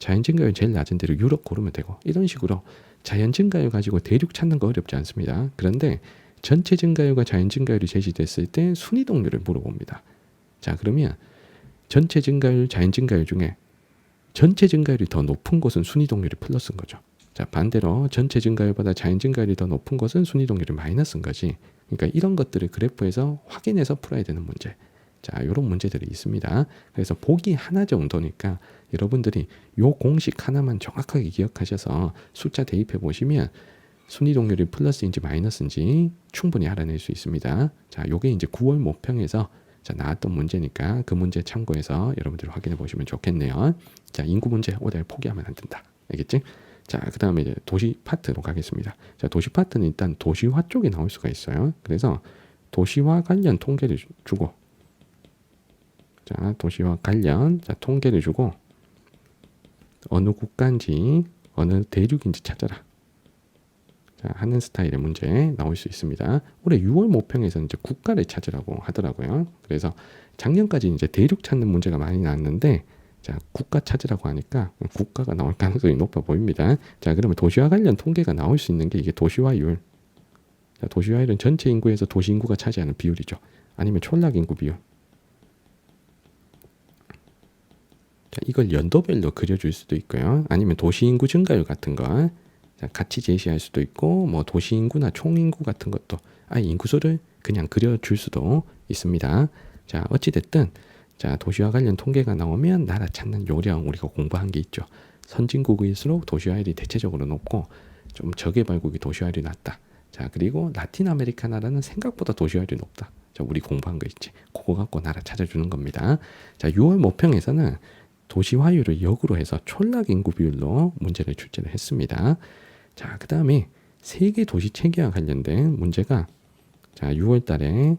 자연 증가율 제일 낮은 대륙 유럽 고르면 되고, 이런 식으로 자연 증가율 가지고 대륙 찾는 거 어렵지 않습니다. 그런데 전체 증가율과 자연 증가율이 제시됐을 때 순이동률을 물어봅니다. 자, 그러면 전체 증가율, 자연 증가율 중에 전체 증가율이 더 높은 곳은 순이동률이 플러스인 거죠. 자, 반대로 전체 증가율보다 자연 증가율이 더 높은 곳은 순이동률이 마이너스인 거지. 그러니까 이런 것들을 그래프에서 확인해서 풀어야 되는 문제. 자, 이런 문제들이 있습니다. 그래서 보기 하나 정도니까 여러분들이 요 공식 하나만 정확하게 기억하셔서 숫자 대입해 보시면 순이동률이 플러스인지 마이너스인지 충분히 알아낼 수 있습니다. 자, 요게 이제 9월 모평에서 자, 나왔던 문제니까 그 문제 참고해서 여러분들이 확인해 보시면 좋겠네요. 자, 인구 문제 올해 포기하면 안 된다. 알겠지? 자, 그 다음에 이제 도시 파트로 가겠습니다. 자, 도시 파트는 일단 도시화 쪽에 나올 수가 있어요. 그래서 도시화 관련 통계를 주고, 자, 도시화 관련, 자, 통계를 주고, 어느 국가인지 어느 대륙인지 찾아라. 자, 하는 스타일의 문제 나올 수 있습니다. 올해 6월 모평에서는 이제 국가를 찾으라고 하더라고요. 그래서 작년까지 이제 대륙 찾는 문제가 많이 나왔는데, 자, 국가 찾으라고 하니까 국가가 나올 가능성이 높아 보입니다. 자, 그러면 도시화 관련 통계가 나올 수 있는 게 이게 도시화율. 자, 도시화율은 전체 인구에서 도시 인구가 차지하는 비율이죠. 아니면 촌락 인구 비율. 자, 이걸 연도별로 그려줄 수도 있고요. 아니면 도시 인구 증가율 같은 거, 자, 같이 제시할 수도 있고, 뭐 도시 인구나 총 인구 같은 것도 아예 인구수를 그냥 그려줄 수도 있습니다. 자, 어찌 됐든, 자, 도시화 관련 통계가 나오면 나라 찾는 요령 우리가 공부한 게 있죠. 선진국일수록 도시화율이 대체적으로 높고, 좀 저개발국이 도시화율이 낮다. 자, 그리고 라틴 아메리카 나라는 생각보다 도시화율이 높다. 자, 우리 공부한 거 있지. 그거 갖고 나라 찾아주는 겁니다. 자, 6월 모평에서는 도시화율을 역으로 해서 촌락 인구 비율로 문제를 출제를 했습니다. 자, 그 다음에 세계 도시 체계와 관련된 문제가, 자, 6월 달에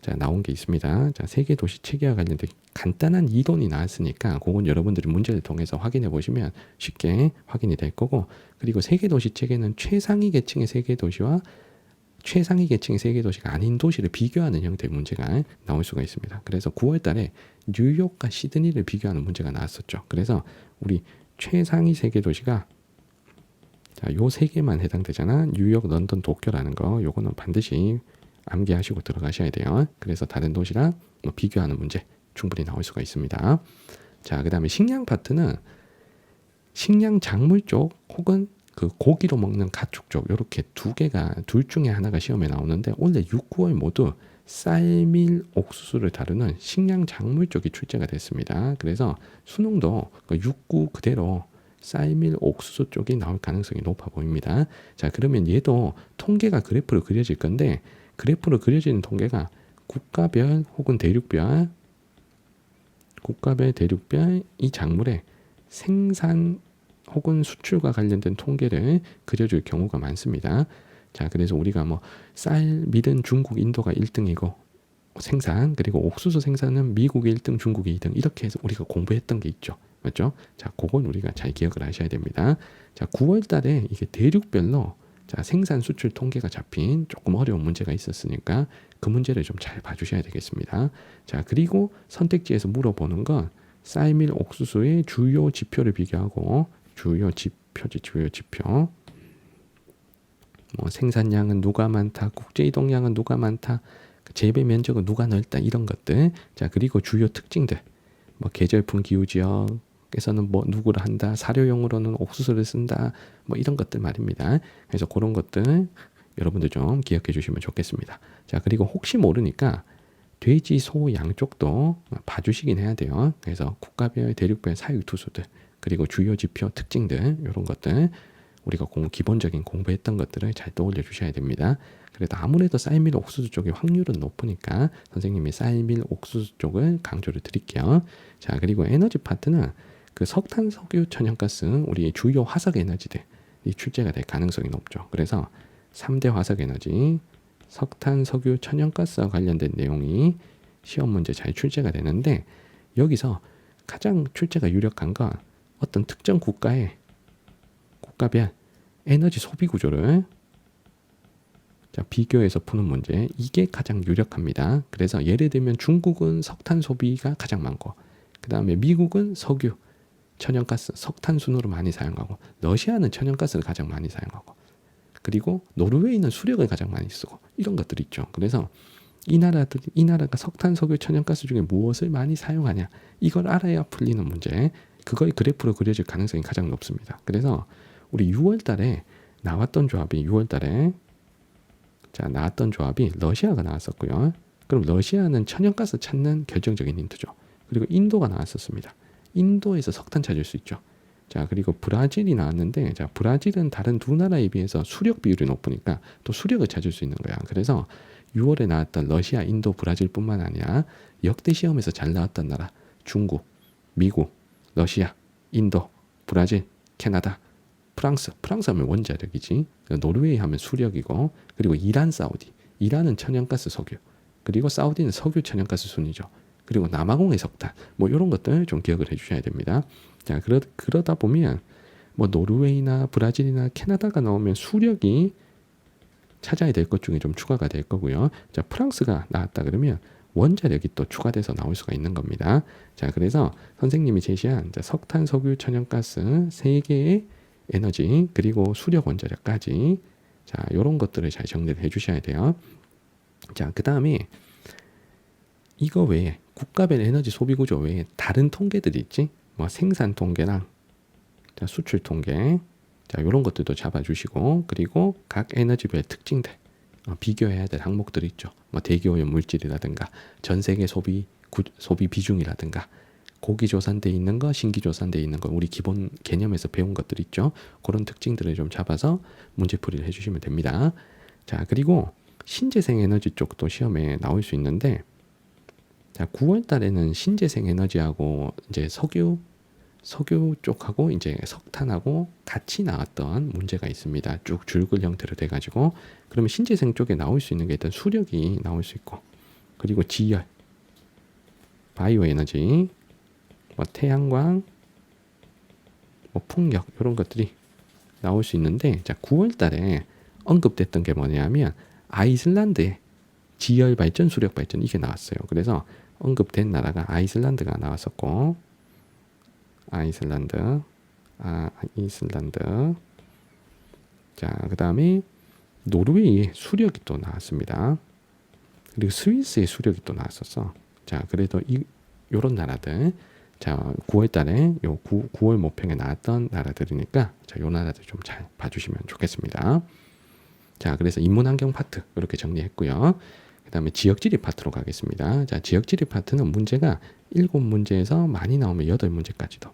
자, 나온 게 있습니다. 자, 세계 도시 체계와 관련된 간단한 이론이 나왔으니까 그건 여러분들이 문제를 통해서 확인해 보시면 쉽게 확인이 될 거고, 그리고 세계 도시 체계는 최상위 계층의 세계 도시와 최상위 계층의 세계 도시가 아닌 도시를 비교하는 형태의 문제가 나올 수가 있습니다. 그래서 9월 달에 뉴욕과 시드니를 비교하는 문제가 나왔었죠. 그래서 우리 최상위 세계 도시가 자, 요 세 개만 해당되잖아. 뉴욕, 런던, 도쿄라는 거. 요거는 반드시 암기하시고 들어가셔야 돼요. 그래서 다른 도시랑 뭐 비교하는 문제 충분히 나올 수가 있습니다. 자, 그다음에 식량 파트는 식량 작물 쪽 혹은 그 고기로 먹는 가축 쪽 이렇게 두 개가 둘 중에 하나가 시험에 나오는데 원래 6, 9월 모두 쌀, 옥수수를 다루는 식량 작물 쪽이 출제가 됐습니다. 그래서 수능도 6, 9 그대로 쌀, 옥수수 쪽이 나올 가능성이 높아 보입니다. 자, 그러면 얘도 통계가 그래프로 그려질 건데 그래프로 그려지는 통계가 국가별 혹은 대륙별 이 작물의 생산 혹은 수출과 관련된 통계를 그려줄 경우가 많습니다. 자, 그래서 우리가 뭐 쌀, 밀은 중국, 인도가 1등이고 생산, 그리고 옥수수 생산은 미국이 1등, 중국이 2등 이렇게 해서 우리가 공부했던 게 있죠. 맞죠? 자, 그건 우리가 잘 기억을 하셔야 됩니다. 자, 9월 달에 이게 대륙별로 자, 생산 수출 통계가 잡힌 조금 어려운 문제가 있었으니까 그 문제를 좀 잘 봐주셔야 되겠습니다. 자, 그리고 선택지에서 물어보는 건 쌀, 밀, 옥수수의 주요 지표를 비교하고 주요 지표 뭐 생산량은 누가 많다, 국제 이동량은 누가 많다, 재배 면적은 누가 넓다 이런 것들. 자, 그리고 주요 특징들 뭐 계절풍 기후 지역에서는 뭐 누구를 한다, 사료용으로는 옥수수를 쓴다, 뭐 이런 것들 말입니다. 그래서 그런 것들 여러분들 좀 기억해 주시면 좋겠습니다. 자, 그리고 혹시 모르니까 돼지, 소, 양 쪽도 봐주시긴 해야 돼요. 그래서 국가별, 대륙별 사육투수들 그리고 주요 지표 특징들 이런 것들 우리가 기본적인 공부했던 것들을 잘 떠올려 주셔야 됩니다. 그래도 아무래도 쌀밀 옥수수 쪽의 확률은 높으니까 선생님이 쌀밀 옥수수 쪽을 강조를 드릴게요. 자, 그리고 에너지 파트는 그 석탄, 석유, 천연가스 우리 주요 화석 에너지들이 출제가 될 가능성이 높죠. 그래서 3대 화석 에너지 석탄, 석유, 천연가스와 관련된 내용이 시험 문제 잘 출제가 되는데 여기서 가장 출제가 유력한 건 어떤 특정 국가별 에너지 소비 구조를 자, 비교해서 푸는 문제 이게 가장 유력합니다. 그래서 예를 들면 중국은 석탄 소비가 가장 많고 그 다음에 미국은 석유, 천연가스, 석탄 순으로 많이 사용하고 러시아는 천연가스를 가장 많이 사용하고 그리고 노르웨이는 수력을 가장 많이 쓰고 이런 것들이 있죠. 그래서 이 나라가 석탄, 석유, 천연가스 중에 무엇을 많이 사용하냐 이걸 알아야 풀리는 문제 그걸 그래프로 그려질 가능성이 가장 높습니다. 그래서 우리 6월 달에 나왔던 조합이 러시아가 나왔었고요. 그럼 러시아는 천연가스 찾는 결정적인 힌트죠. 그리고 인도가 나왔었습니다. 인도에서 석탄 찾을 수 있죠. 자, 그리고 브라질이 나왔는데 자, 브라질은 다른 두 나라에 비해서 수력 비율이 높으니까 또 수력을 찾을 수 있는 거야. 그래서 6월에 나왔던 러시아, 인도, 브라질뿐만 아니라 역대 시험에서 잘 나왔던 나라 중국, 미국, 러시아, 인도, 브라질, 캐나다, 프랑스 하면 원자력이지. 노르웨이 하면 수력이고 그리고 이란, 사우디. 이란은 천연가스, 석유. 그리고 사우디는 석유, 천연가스 순이죠. 그리고 남아공의 석탄. 뭐 이런 것들 좀 기억을 해주셔야 됩니다. 자, 그러다 보면 뭐 노르웨이나 브라질이나 캐나다가 나오면 수력이 찾아야 될 것 중에 좀 추가가 될 거고요. 자, 프랑스가 나왔다 그러면 원자력이 또 추가돼서 나올 수가 있는 겁니다. 자, 그래서 선생님이 제시한 석탄, 석유, 천연가스 세 개의 에너지 그리고 수력 원자력까지 자, 이런 것들을 잘 정리를 해주셔야 돼요. 자, 그 다음에 이거 외에 국가별 에너지 소비 구조 외에 다른 통계들이 있지. 뭐 생산 통계랑 자, 수출 통계 자, 이런 것들도 잡아주시고 그리고 각 에너지별 특징들 비교해야 될 항목들이 있죠. 뭐 대기오염 물질이라든가 전 세계 소비 비중이라든가 고기 조산돼 있는 거, 신기 조산돼 있는 거 우리 기본 개념에서 배운 것들 있죠. 그런 특징들을 좀 잡아서 문제풀이를 해주시면 됩니다. 자, 그리고 신재생 에너지 쪽도 시험에 나올 수 있는데 자, 9월 달에는 신재생 에너지하고 이제 석유 쪽하고 이제 석탄하고 같이 나왔던 문제가 있습니다. 쭉 줄글 형태로 돼가지고 그러면 신재생 쪽에 나올 수 있는 게 일단 수력이 나올 수 있고 그리고 지열, 바이오 에너지, 뭐 태양광, 뭐 풍력 이런 것들이 나올 수 있는데 자, 9월 달에 언급됐던 게 뭐냐면 아이슬란드의 지열 발전, 수력 발전 이게 나왔어요. 그래서 언급된 나라가 아이슬란드가 나왔었고 아이슬란드 자, 그 다음에 노르웨이의 수력이 또 나왔습니다. 그리고 스위스의 수력이 또 나왔었어. 자, 그래도 요런 나라들, 자, 9월 달에 9월 모평에 나왔던 나라들이니까, 자, 요 나라들 좀 잘 봐주시면 좋겠습니다. 자, 그래서 인문환경 파트 이렇게 정리했고요. 그 다음에 지역지리 파트로 가겠습니다. 자, 지역지리 파트는 문제가 7문제에서 많이 나오면 8문제까지도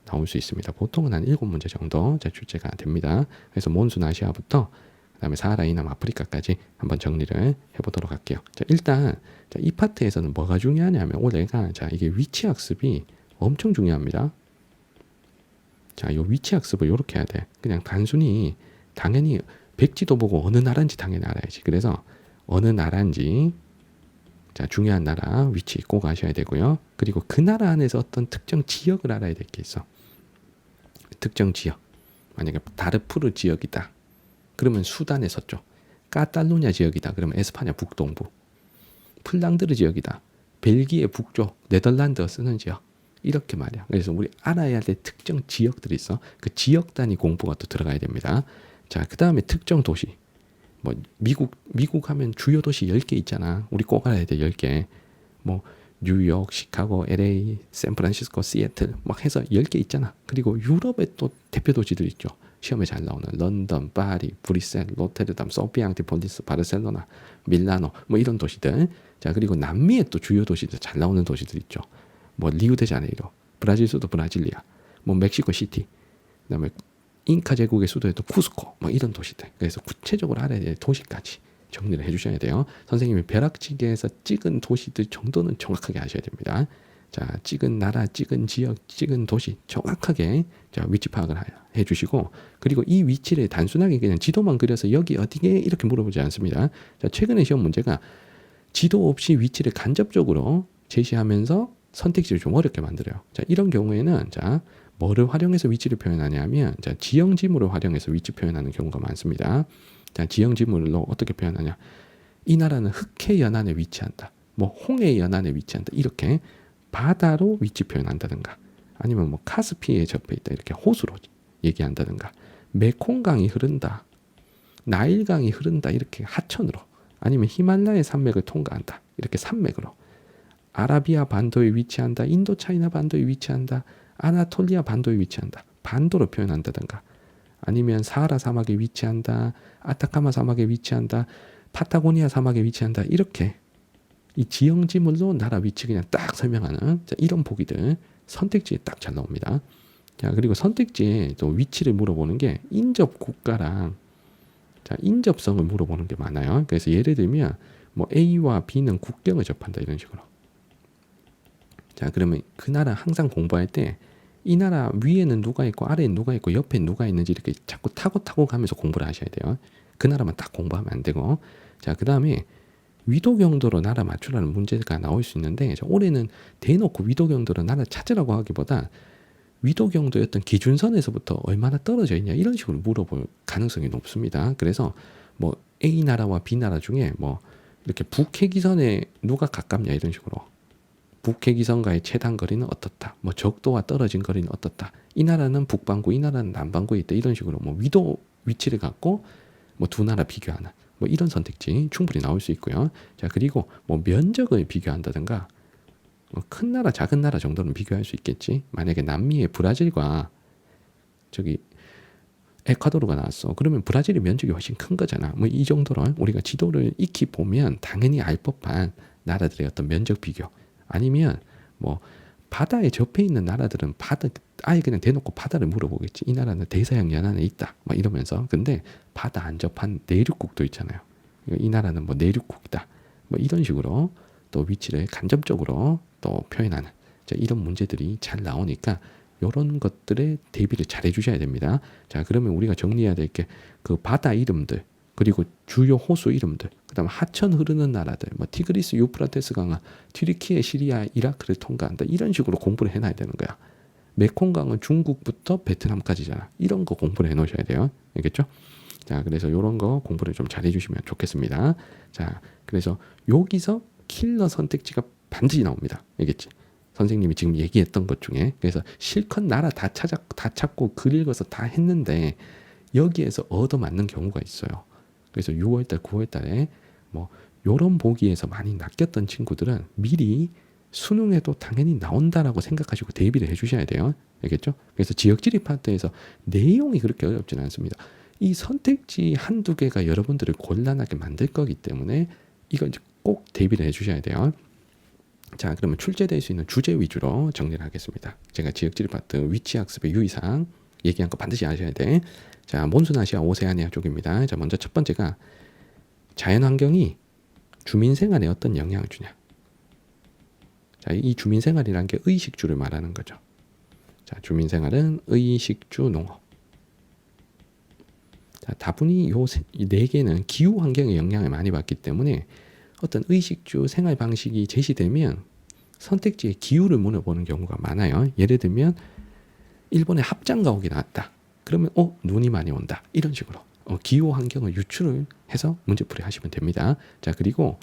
나올 수 있습니다. 보통은 한 7문제 정도 출제가 됩니다. 그래서 몬순 아시아부터 그다음에 사하라 이남 아프리카까지 한번 정리를 해보도록 할게요. 자, 일단 이 파트에서는 뭐가 중요하냐면 올해가 이게 위치 학습이 엄청 중요합니다. 자, 요 위치 학습을 이렇게 해야 돼. 그냥 단순히 당연히 백지도 보고 어느 나라인지 당연히 알아야지. 그래서 어느 나라인지, 자, 중요한 나라 위치 꼭 아셔야 되고요. 그리고 그 나라 안에서 어떤 특정 지역을 알아야 될 게 있어. 특정 지역. 만약에 다르푸르 지역이다. 그러면 수단의 서쪽. 까탈루냐 지역이다. 그러면 에스파냐 북동부. 플랑드르 지역이다. 벨기에 북쪽. 네덜란드어 쓰는 지역. 이렇게 말이야. 그래서 우리 알아야 될 특정 지역들이 있어. 그 지역 단위 공부가 또 들어가야 됩니다. 자, 그 다음에 특정 도시. 뭐 미국 하면 주요 도시 10개 있잖아. 우리 꼭 알아야 돼. 10개. 뭐 뉴욕, 시카고, LA, 샌프란시스코, 시애틀 막 해서 10개 있잖아. 그리고 유럽에 또 대표 도시들 있죠. 시험에 잘 나오는 런던, 파리, 브뤼셀, 로테르담, 소피아 앙티폴리스, 바르셀로나, 밀라노 뭐 이런 도시들. 자, 그리고 남미에 또 주요 도시들 잘 나오는 도시들 있죠. 뭐 리우데자네이로, 브라질 수도 브라질리아, 뭐 멕시코 시티, 그다음에 잉카 제국의 수도였던 쿠스코, 뭐 이런 도시들. 그래서 구체적으로 알아야 될 도시까지 정리를 해주셔야 돼요. 선생님이 벼락치기에서 찍은 도시들 정도는 정확하게 아셔야 됩니다. 자, 찍은 나라, 찍은 지역, 찍은 도시 정확하게 자, 위치 파악을 해주시고, 그리고 이 위치를 단순하게 그냥 지도만 그려서 여기 어디게 이렇게 물어보지 않습니다. 자, 최근에 시험 문제가 지도 없이 위치를 간접적으로 제시하면서 선택지를 좀 어렵게 만들어요. 자, 이런 경우에는 자, 뭐를 활용해서 위치를 표현하냐면 자, 지형 지물을 활용해서 위치 표현하는 경우가 많습니다. 자, 지형 지물로 어떻게 표현하냐? 이 나라는 흑해 연안에 위치한다. 뭐 홍해 연안에 위치한다. 이렇게 바다로 위치 표현한다든가, 아니면 뭐 카스피에 접해 있다. 이렇게 호수로 얘기한다든가, 메콩강이 흐른다. 나일강이 흐른다. 이렇게 하천으로, 아니면 히말라야 산맥을 통과한다. 이렇게 산맥으로. 아라비아 반도에 위치한다. 인도차이나 반도에 위치한다. 아나톨리아 반도에 위치한다. 반도로 표현한다든가, 아니면 사하라 사막에 위치한다. 아타카마 사막에 위치한다. 파타고니아 사막에 위치한다. 이렇게 이 지형지물로 나라 위치 그냥 딱 설명하는 자, 이런 보기들 선택지에 딱 잘 나옵니다. 자, 그리고 선택지에 또 위치를 물어보는 게 인접 국가랑 자, 인접성을 물어보는 게 많아요. 그래서 예를 들면 뭐 A와 B는 국경을 접한다 이런 식으로. 자, 그러면 그 나라 항상 공부할 때 이 나라 위에는 누가 있고 아래에는 누가 있고 옆에 누가 있는지 이렇게 자꾸 타고 가면서 공부를 하셔야 돼요. 그 나라만 딱 공부하면 안 되고. 자, 그 다음에 위도경도로 나라 맞추라는 문제가 나올 수 있는데, 올해는 대놓고 위도경도로 나라 찾으라고 하기보다 위도경도였던 기준선에서부터 얼마나 떨어져 있냐 이런 식으로 물어볼 가능성이 높습니다. 그래서 뭐 A 나라와 B 나라 중에 뭐 이렇게 북해기선에 누가 가깝냐 이런 식으로, 북해기선과의 최단 거리는 어떻다, 뭐 적도와 떨어진 거리는 어떻다, 이 나라는 북반구, 이 나라는 남반구에 있다 이런 식으로 뭐 위도 위치를 갖고 뭐 두 나라 비교하는 뭐 이런 선택지 충분히 나올 수 있고요. 자, 그리고 뭐 면적을 비교한다든가, 뭐 큰 나라 작은 나라 정도는 비교할 수 있겠지. 만약에 남미의 브라질과 저기 에콰도르가 나왔어. 그러면 브라질의 면적이 훨씬 큰 거잖아. 뭐 이 정도로 우리가 지도를 익히 보면 당연히 알 법한 나라들의 어떤 면적 비교, 아니면 뭐 바다에 접해 있는 나라들은 바다 아예 그냥 대놓고 바다를 물어보겠지. 이 나라는 대서양 연안에 있다. 막 이러면서. 근데 바다 안 접한 내륙국도 있잖아요. 이 나라는 뭐 내륙국이다. 뭐 이런 식으로 또 위치를 간접적으로 또 표현하는 자, 이런 문제들이 잘 나오니까 이런 것들에 대비를 잘 해주셔야 됩니다. 자, 그러면 우리가 정리해야 될 게 그 바다 이름들, 그리고 주요 호수 이름들, 그다음 하천 흐르는 나라들, 뭐 티그리스, 유프라테스 강하, 튀르키예, 시리아, 이라크를 통과한다. 이런 식으로 공부를 해놔야 되는 거야. 메콩강은 중국부터 베트남까지잖아. 이런 거 공부를 해놓으셔야 돼요. 알겠죠? 자, 그래서 이런 거 공부를 좀 잘 해주시면 좋겠습니다. 자, 그래서 여기서 킬러 선택지가 반드시 나옵니다. 알겠지? 선생님이 지금 얘기했던 것 중에. 그래서 실컷 나라 다 찾고 글 읽어서 다 했는데 여기에서 얻어맞는 경우가 있어요. 그래서 6월달, 9월달에 뭐 요런 보기에서 많이 낚였던 친구들은 미리 수능에도 당연히 나온다라고 생각하시고 대비를 해주셔야 돼요. 알겠죠? 그래서 지역지리 파트에서 내용이 그렇게 어렵지는 않습니다. 이 선택지 한두 개가 여러분들을 곤란하게 만들 거기 때문에 이걸 꼭 대비를 해주셔야 돼요. 자, 그러면 출제될 수 있는 주제 위주로 정리를 하겠습니다. 제가 지역지리 파트 위치학습의 유의사항 얘기한 거 반드시 아셔야 돼. 자, 몬순아시아 오세아니아 쪽입니다. 자, 먼저 첫 번째가 자연환경이 주민생활에 어떤 영향을 주냐. 자, 이 주민생활이란 게 의식주를 말하는 거죠. 자, 주민생활은 의식주 농업. 자, 다분히 요 네 개는 기후 환경의 영향을 많이 받기 때문에 어떤 의식주 생활 방식이 제시되면 선택지에 기후를 물어보는 경우가 많아요. 예를 들면 일본에 합장 가옥이 나왔다. 그러면 눈이 많이 온다. 이런 식으로 기후 환경을 유추를 해서 문제풀이 하시면 됩니다. 자, 그리고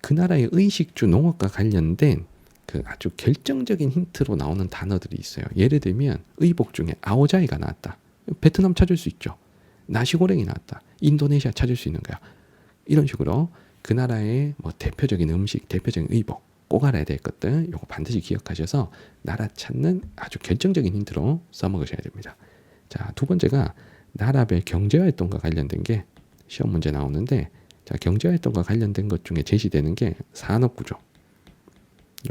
그 나라의 의식주 농업과 관련된 그 아주 결정적인 힌트로 나오는 단어들이 있어요. 예를 들면 의복 중에 아오자이가 나왔다. 베트남 찾을 수 있죠. 나시고랭이 나왔다. 인도네시아 찾을 수 있는 거야. 이런 식으로 그 나라의 뭐 대표적인 음식, 대표적인 의복 꼭 알아야 될 것들 요거 반드시 기억하셔서 나라 찾는 아주 결정적인 힌트로 써먹으셔야 됩니다. 자, 두 번째가 나라별 경제활동과 관련된 게 시험 문제 나오는데, 자, 경제활동과 관련된 것 중에 제시되는 게 산업구조.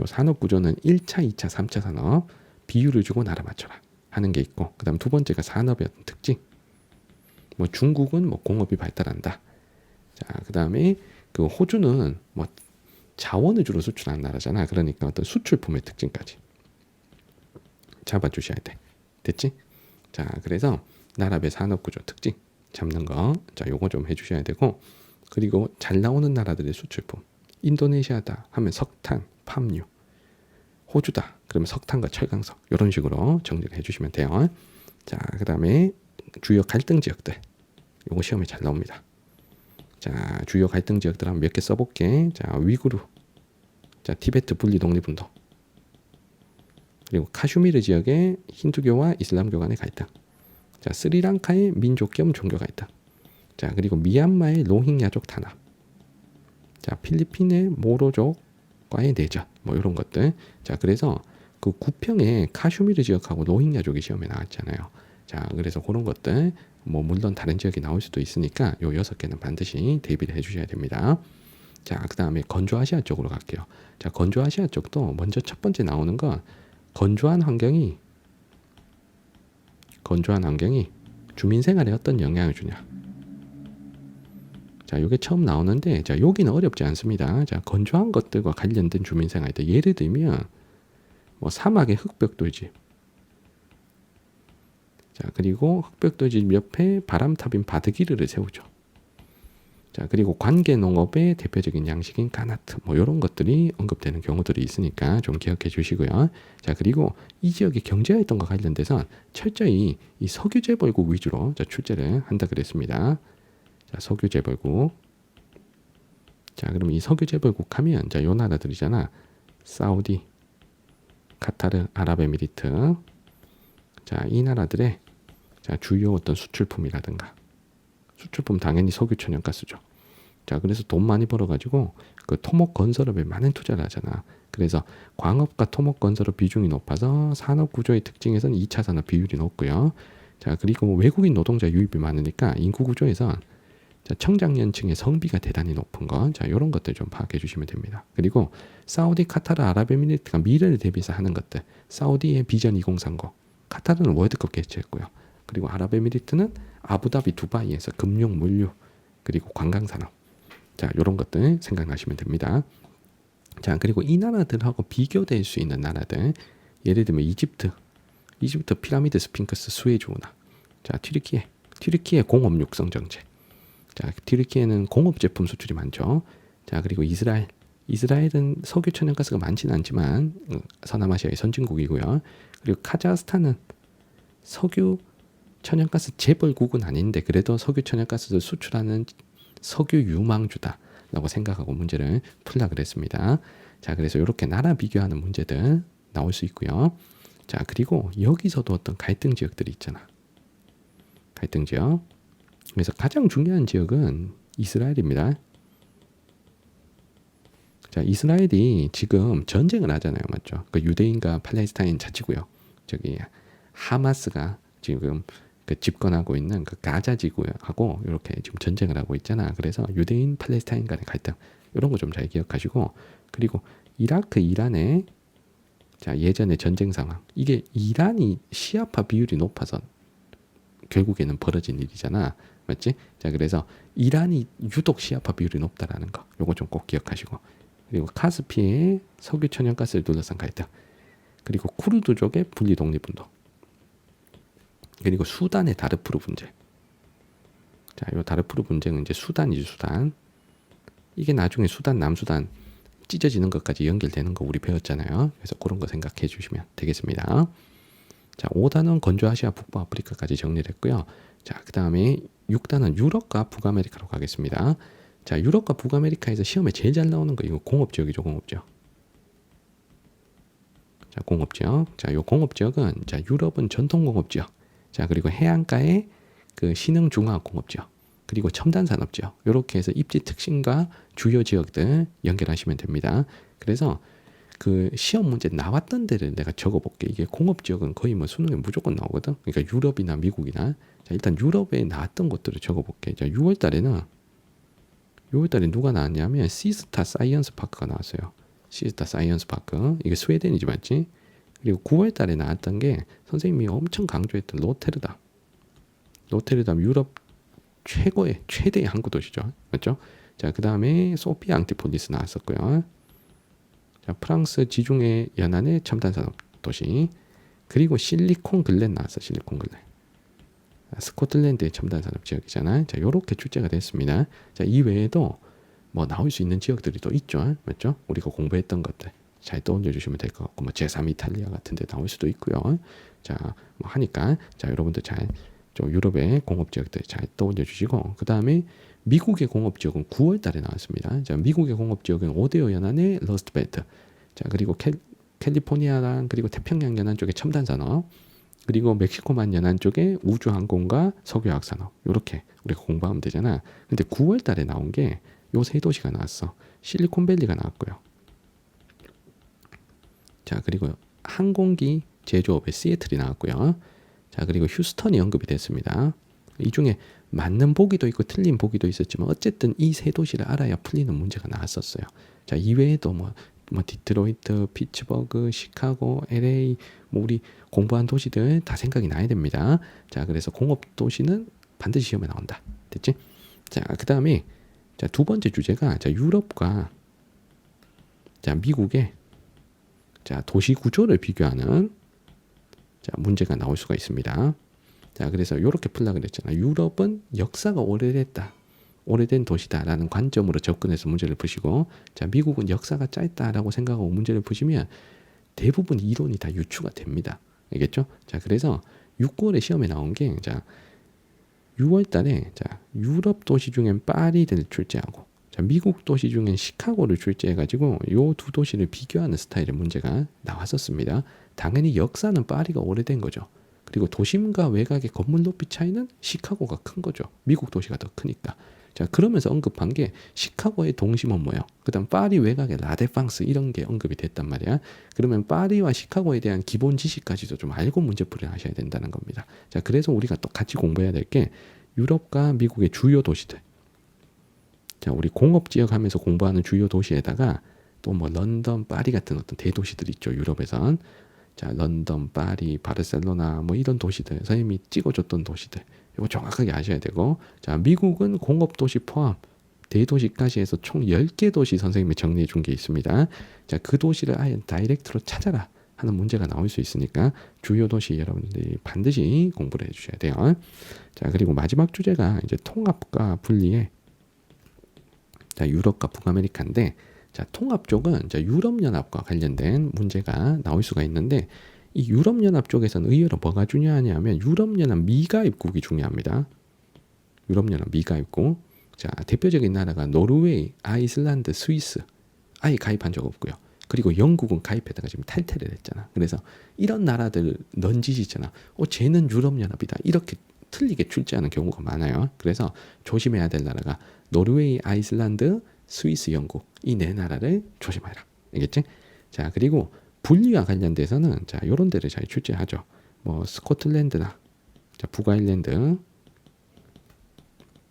요 산업구조는 1차, 2차, 3차 산업 비율을 주고 나라 맞춰라 하는 게 있고, 그 다음 두 번째가 산업의 어떤 특징. 뭐 중국은 뭐 공업이 발달한다. 자, 그 다음에 그 호주는 뭐 자원을 주로 수출하는 나라잖아. 그러니까 어떤 수출품의 특징까지 잡아주셔야 돼. 됐지? 자, 그래서 나라별 산업구조 특징 잡는 거, 자, 요거 좀 해주셔야 되고, 그리고 잘 나오는 나라들의 수출품. 인도네시아다 하면 석탄, 팜유. 호주다 그러면 석탄과 철강석. 이런 식으로 정리를 해주시면 돼요. 자, 그 다음에 주요 갈등 지역들. 요거 시험에 잘 나옵니다. 자, 주요 갈등 지역들 한번 몇 개 써볼게. 자, 위구르. 자, 티베트 분리 독립운동. 그리고 카슈미르 지역의 힌두교와 이슬람교 간의 갈등. 자, 스리랑카의 민족 겸 종교 갈등. 자, 그리고 미얀마의 로힝야족 탄압. 자, 필리핀의 모로족과의 내전. 뭐 이런 것들. 자, 그래서 그 구평에 카슈미르 지역하고 로힝야족이 시험에 나왔잖아요. 자, 그래서 그런 것들 뭐 물론 다른 지역이 나올 수도 있으니까 요 6개는 반드시 대비를 해주셔야 됩니다. 자, 그 다음에 건조아시아 쪽으로 갈게요. 자, 건조아시아 쪽도 먼저 첫 번째 나오는 건 건조한 환경이 주민 생활에 어떤 영향을 주냐. 자, 요게 처음 나오는데, 자, 여기는 어렵지 않습니다. 자, 건조한 것들과 관련된 주민 생활들. 예를 들면 뭐 사막의 흑벽돌집. 자, 그리고 흑벽돌집 옆에 바람탑인 바드기르를 세우죠. 자, 그리고 관계 농업의 대표적인 양식인 가나트, 뭐 이런 것들이 언급되는 경우들이 있으니까 좀 기억해 주시고요. 자, 그리고 이 지역의 경제활동과 관련돼서 철저히 이 석유 재벌국 위주로 자, 출제를 한다 그랬습니다. 자, 석유 재벌국. 자, 그럼 이 석유 재벌국 하면 자, 요 나라들이잖아. 사우디, 카타르, 아랍에미리트. 자, 이 나라들의 자, 주요 어떤 수출품이라든가, 수출품 당연히 석유 천연가스죠. 자, 그래서 돈 많이 벌어가지고 그 토목 건설업에 많은 투자를 하잖아. 그래서 광업과 토목 건설업 비중이 높아서 산업 구조의 특징에서는 2차 산업 비율이 높고요. 자, 그리고 외국인 노동자 유입이 많으니까 인구 구조에서 자, 청장년층의 성비가 대단히 높은 거. 자, 이런 것들 좀 파악해 주시면 됩니다. 그리고 사우디, 카타르, 아랍에미리트가 미래를 대비해서 하는 것들. 사우디의 비전 2030, 카타르는 월드컵 개최했고요. 그리고 아랍에미리트는 아부다비, 두바이에서 금융, 물류, 그리고 관광산업. 자, 이런 것들 생각나시면 됩니다. 자, 그리고 이 나라들하고 비교될 수 있는 나라들. 예를 들면 이집트 피라미드 스핑크스 수에즈 운하. 자, 튀르키예 공업 육성 정책. 자, 튀르키예는 공업 제품 수출이 많죠. 자, 그리고 이스라엘은 석유 천연가스가 많지는 않지만 서남아시아의 선진국이고요. 그리고 카자흐스탄은 석유 천연가스 재벌국은 아닌데 그래도 석유 천연가스를 수출하는 석유 유망주다라고 생각하고 문제를 풀라 그랬습니다. 자, 그래서 이렇게 나라 비교하는 문제들 나올 수 있고요. 자, 그리고 여기서도 어떤 갈등 지역들이 있잖아. 갈등 지역. 그래서 가장 중요한 지역은 이스라엘입니다. 자, 이스라엘이 지금 전쟁을 하잖아요, 맞죠? 그 유대인과 팔레스타인 자치구역, 저기 하마스가 지금 그 집권하고 있는 그 가자 지구하고 이렇게 지금 전쟁을 하고 있잖아. 그래서 유대인 팔레스타인 간의 갈등 이런 거 좀 잘 기억하시고, 그리고 이라크 이란의 자 예전의 전쟁 상황, 이게 이란이 시아파 비율이 높아서 결국에는 벌어진 일이잖아, 맞지? 자 그래서 이란이 유독 시아파 비율이 높다라는 거, 요거 좀 꼭 기억하시고, 그리고 카스피의 석유 천연가스를 둘러싼 갈등, 그리고 쿠르드족의 분리 독립운동, 그리고 수단의 다르푸르 분쟁. 자, 요 다르푸르 분쟁은 이제 수단이죠, 수단. 이게 나중에 수단, 남수단 찢어지는 것까지 연결되는 거 우리 배웠잖아요. 그래서 그런 거 생각해 주시면 되겠습니다. 자, 5단은 건조아시아 북부 아프리카까지 정리를 했고요. 자, 그 다음에 6단은 유럽과 북아메리카로 가겠습니다. 자, 유럽과 북아메리카에서 시험에 제일 잘 나오는 거 이거 공업지역이죠, 공업지역. 자, 공업지역. 자, 요 공업지역은 자, 유럽은 전통공업지역. 자, 그리고 해안가의 그 신흥중화공업지역, 그리고 첨단산업지역, 이렇게 해서 입지 특징과 주요 지역들 연결하시면 됩니다. 그래서 그 시험 문제 나왔던 데를 내가 적어볼게. 이게 공업지역은 거의 뭐 수능에 무조건 나오거든. 그러니까 유럽이나 미국이나. 자, 일단 유럽에 나왔던 것들을 적어볼게. 자, 6월달에 누가 나왔냐면 시스타 사이언스 파크가 나왔어요. 시스타 사이언스 파크. 이게 스웨덴이지, 맞지? 그리고 9월 달에 나왔던 게 선생님이 엄청 강조했던 로테르담 유럽 최대의 항구 도시죠. 맞죠? 자, 그 다음에 소피아 앙티폴리스 나왔었고요. 자, 프랑스 지중해 연안의 첨단 산업 도시. 그리고 실리콘 글렌 나왔어. 실리콘 글렌. 스코틀랜드의 첨단 산업 지역이잖아요. 자, 요렇게 출제가 됐습니다. 자, 이 외에도 뭐 나올 수 있는 지역들이 또 있죠. 맞죠? 우리가 공부했던 것들 잘 떠올려 주시면 될 것 같고, 뭐 제3 이탈리아 같은 데 나올 수도 있고요. 자, 뭐 하니까 자, 여러분들 잘 좀 유럽의 공업 지역들 잘 떠올려 주시고, 그다음에 미국의 공업 지역은 9월 달에 나왔습니다. 자, 미국의 공업 지역은 오데오 연안의 러스트벨트. 자, 그리고 캘리포니아랑 그리고 태평양 연안 쪽의 첨단 산업, 그리고 멕시코만 연안 쪽에 우주항공과 석유화학 산업. 요렇게 우리가 공부하면 되잖아. 근데 9월 달에 나온 게 요 세 도시가 나왔어. 실리콘밸리가 나왔고요. 자, 그리고 항공기 제조업의 시애틀이 나왔고요. 자, 그리고 휴스턴이 언급이 됐습니다. 이 중에 맞는 보기도 있고 틀린 보기도 있었지만 어쨌든 이 세 도시를 알아야 풀리는 문제가 나왔었어요. 자, 이외에도 뭐 디트로이트, 피츠버그, 시카고, LA, 뭐 우리 공부한 도시들 다 생각이 나야 됩니다. 자, 그래서 공업 도시는 반드시 시험에 나온다. 됐지? 자, 그 다음에 자, 두 번째 주제가 자, 유럽과 자, 미국의 자, 도시 구조를 비교하는 자, 문제가 나올 수가 있습니다. 자, 그래서 이렇게 풀려고 그랬잖아. 유럽은 역사가 오래된 도시다라는 관점으로 접근해서 문제를 푸시고, 자, 미국은 역사가 짧다라고 생각하고 문제를 푸시면 대부분 이론이 다 유추가 됩니다. 알겠죠? 자, 그래서 6월에 시험에 나온 게 자, 6월 달에 자, 유럽 도시 중엔 파리를 출제하고, 자, 미국 도시 중엔 시카고를 출제해가지고 요 두 도시를 비교하는 스타일의 문제가 나왔었습니다. 당연히 역사는 파리가 오래된 거죠. 그리고 도심과 외곽의 건물 높이 차이는 시카고가 큰 거죠. 미국 도시가 더 크니까. 자, 그러면서 언급한 게 시카고의 동심은 뭐예요? 그 다음 파리 외곽의 라데팡스 이런 게 언급이 됐단 말이야. 그러면 파리와 시카고에 대한 기본 지식까지도 좀 알고 문제풀이를 하셔야 된다는 겁니다. 자, 그래서 우리가 또 같이 공부해야 될 게 유럽과 미국의 주요 도시들. 자, 우리 공업지역 하면서 공부하는 주요 도시에다가 또 뭐 런던, 파리 같은 어떤 대도시들 있죠. 유럽에선. 자, 런던, 파리, 바르셀로나 뭐 이런 도시들, 선생님이 찍어줬던 도시들 이거 정확하게 아셔야 되고, 자, 미국은 공업도시 포함 대도시까지 해서 총 10개 도시 선생님이 정리해 준 게 있습니다. 자, 그 도시를 아예 다이렉트로 찾아라 하는 문제가 나올 수 있으니까 주요 도시 여러분들이 반드시 공부를 해주셔야 돼요. 자, 그리고 마지막 주제가 이제 통합과 분리의 자, 유럽과 북아메리카인데, 자, 통합 쪽은 자, 유럽연합과 관련된 문제가 나올 수가 있는데, 이 유럽연합 쪽에서는 의외로 뭐가 중요하냐면 유럽연합 미가입국이 중요합니다. 유럽연합 미가입국. 자, 대표적인 나라가 노르웨이, 아이슬란드, 스위스. 아예 가입한 적 없고요. 그리고 영국은 가입했다가 지금 탈퇴를 했잖아. 그래서 이런 나라들 넌지시잖아. 쟤는 유럽연합이다. 이렇게 틀리게 출제하는 경우가 많아요. 그래서 조심해야 될 나라가 노르웨이, 아이슬란드, 스위스, 영국 이 네 나라를 조심해라. 알겠지? 자, 그리고 분리와 관련돼서는 자, 요런 데를 잘 출제하죠. 뭐 스코틀랜드나 자, 북아일랜드.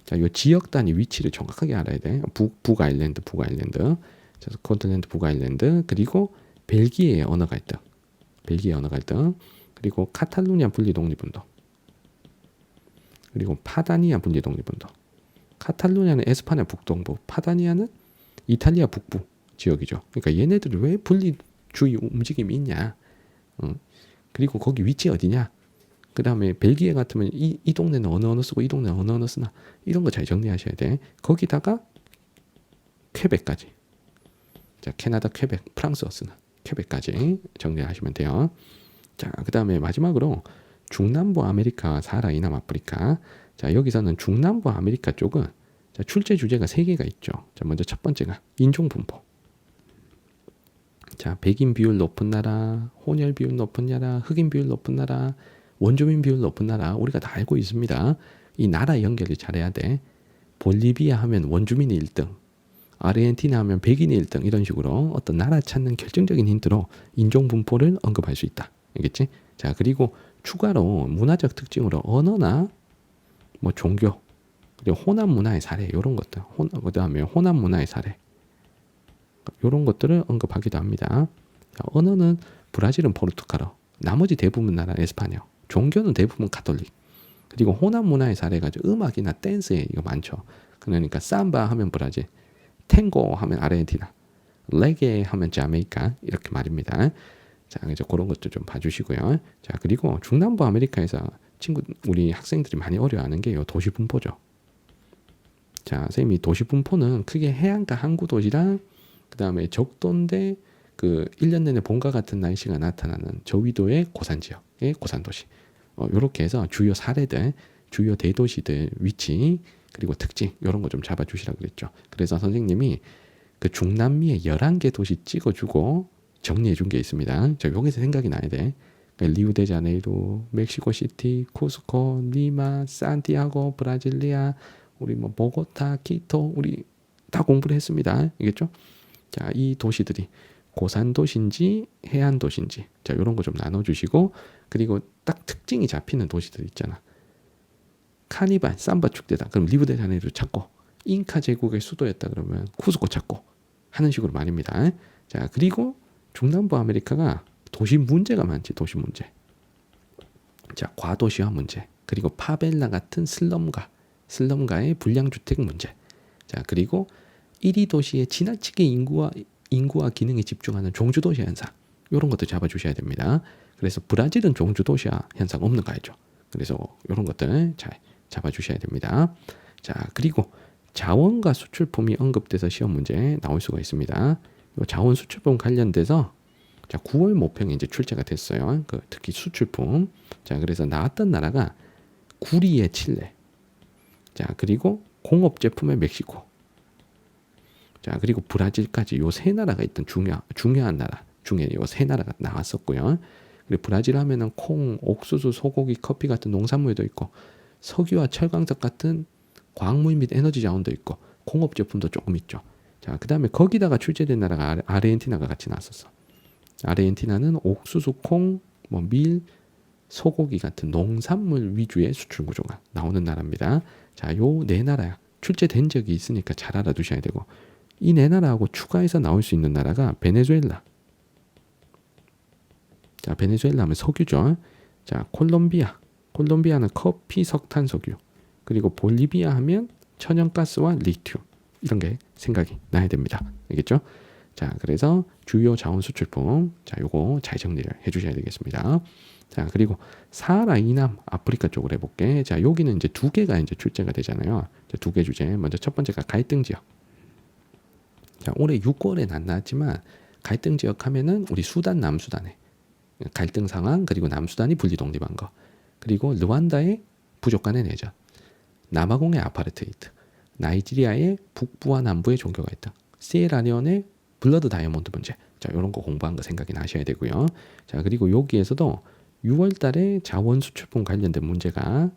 자, 요 지역 단위 위치를 정확하게 알아야 돼. 북아일랜드. 자, 스코틀랜드, 북아일랜드. 그리고 벨기에의 언어 갈등. 그리고 카탈루냐 분리 독립운동. 그리고 파다니아 분리 독립운동. 카탈루냐는 에스파냐 북동부, 파다니아는 이탈리아 북부 지역이죠. 그러니까 얘네들이 왜 분리주의 움직임이 있냐. 그리고 거기 위치 어디냐. 그 다음에 벨기에 같으면 이 동네는 어느 쓰고 이 동네는 어느 쓰나 이런 거 잘 정리하셔야 돼. 거기다가 퀘벡까지. 자, 캐나다 퀘벡, 프랑스어 쓰는 퀘벡까지 정리하시면 돼요. 자, 그 다음에 마지막으로 중남부 아메리카, 사하라 이남 아프리카. 자, 여기서는 중남부 아메리카 쪽은 자, 출제 주제가 3개가 있죠. 자, 먼저 첫 번째가 인종 분포. 자, 백인 비율 높은 나라, 혼혈 비율 높은 나라, 흑인 비율 높은 나라, 원주민 비율 높은 나라 우리가 다 알고 있습니다. 이 나라 연결을 잘해야 돼. 볼리비아 하면 원주민이 1등, 아르헨티나 하면 백인이 1등 이런 식으로 어떤 나라 찾는 결정적인 힌트로 인종 분포를 언급할 수 있다. 알겠지? 자, 그리고 추가로 문화적 특징으로 언어나 뭐 종교 그리고 호남 문화의 사례 이런 것들, 그다음에 호남 문화의 사례 이런 것들을 언급하기도 합니다. 자, 언어는 브라질은 포르투갈어, 나머지 대부분 나라는 에스파뇰, 종교는 대부분 가톨릭. 그리고 호남 문화의 사례가 음악이나 댄스에 이거 많죠. 그러니까 삼바 하면 브라질, 탱고 하면 아르헨티나, 레게 하면 자메이카 이렇게 말입니다. 자, 이제 그런 것도 좀 봐주시고요. 자, 그리고 중남부 아메리카에서 우리 학생들이 많이 어려워하는 게 요 도시 분포죠. 자, 선생님이 도시 분포는 크게 해안가 항구 도시랑 그 다음에 적도인데 그 1년 내내 봄과 같은 날씨가 나타나는 저위도의 고산 지역의 고산 도시. 요렇게 해서 주요 사례들, 주요 대도시들 위치 그리고 특징 이런 거 좀 잡아주시라고 그랬죠. 그래서 선생님이 그 중남미의 11개 도시 찍어주고 정리해 준 게 있습니다. 저 여기서 생각이 나야 돼. 그러니까 리우데자네이루, 멕시코시티, 쿠스코, 리마, 산티아고, 브라질리아, 우리 뭐 보고타, 키토 우리 다 공부를 했습니다. 알겠죠? 자, 이 도시들이 고산 도시인지 해안 도시인지 자, 이런 거 좀 나눠 주시고 그리고 딱 특징이 잡히는 도시들 있잖아. 카니발, 삼바 축제다. 그럼 리우데자네이루 찾고 잉카 제국의 수도였다 그러면 쿠스코 찾고 하는 식으로 말입니다. 자, 그리고 중남부 아메리카가 도시 문제가 많지. 도시 문제. 자, 과도시화 문제. 그리고 파벨라 같은 슬럼가의 불량주택 문제. 자, 그리고 1위 도시에 지나치게 인구와 기능에 집중하는 종주도시 현상. 이런 것도 잡아주셔야 됩니다. 그래서 브라질은 종주도시화 현상 없는 거 알죠? 그래서 이런 것들 잘 잡아주셔야 됩니다. 자, 그리고 자원과 수출품이 언급돼서 시험 문제 나올 수가 있습니다. 이 자원 수출품 관련돼서 자, 9월 모평에 이제 출제가 됐어요. 특히 수출품. 자, 그래서 나왔던 나라가 구리의 칠레. 자, 그리고 공업 제품의 멕시코. 자, 그리고 브라질까지 요 세 나라가 있던 중요한 나라 중에 요 세 나라가 나왔었고요. 그리고 브라질 하면은 콩, 옥수수, 소고기, 커피 같은 농산물도 있고 석유와 철광석 같은 광물 및 에너지 자원도 있고 공업 제품도 조금 있죠. 자, 그다음에 거기다가 출제된 나라가 아르헨티나가 같이 나왔었어. 아르헨티나는 옥수수, 콩, 뭐 밀, 소고기 같은 농산물 위주의 수출 구조가 나오는 나라입니다. 자, 요 네 나라 출제된 적이 있으니까 잘 알아두셔야 되고 이 네 나라하고 추가해서 나올 수 있는 나라가 베네수엘라. 자, 베네수엘라 하면 석유죠. 자, 콜롬비아는 커피, 석탄, 석유. 그리고 볼리비아 하면 천연가스와 리튬. 이런 게 생각이 나야 됩니다. 알겠죠? 자, 그래서 주요 자원 수출품. 자, 요거 잘 정리를 해 주셔야 되겠습니다. 자, 그리고 사하라 이남 아프리카 쪽으로 해볼게. 자, 여기는 이제 2개가 이제 출제가 되잖아요. 2개 주제. 먼저 첫 번째가 갈등 지역. 자, 올해 6월엔 안 나왔지만 갈등 지역 하면은 우리 수단, 남수단에 갈등 상황, 그리고 남수단이 분리 독립한 거, 그리고 르완다의 부족 간의 내전, 남아공의 아파르테이드, 나이지리아의 북부와 남부의 종교 갈등, 시에라리온의 블러드 다이아몬드 문제. 자, 이런 거 공부한 거 생각이 나셔야 되고요. 자, 그리고 여기에서도 6월 달에 자원 수출품 관련된 문제가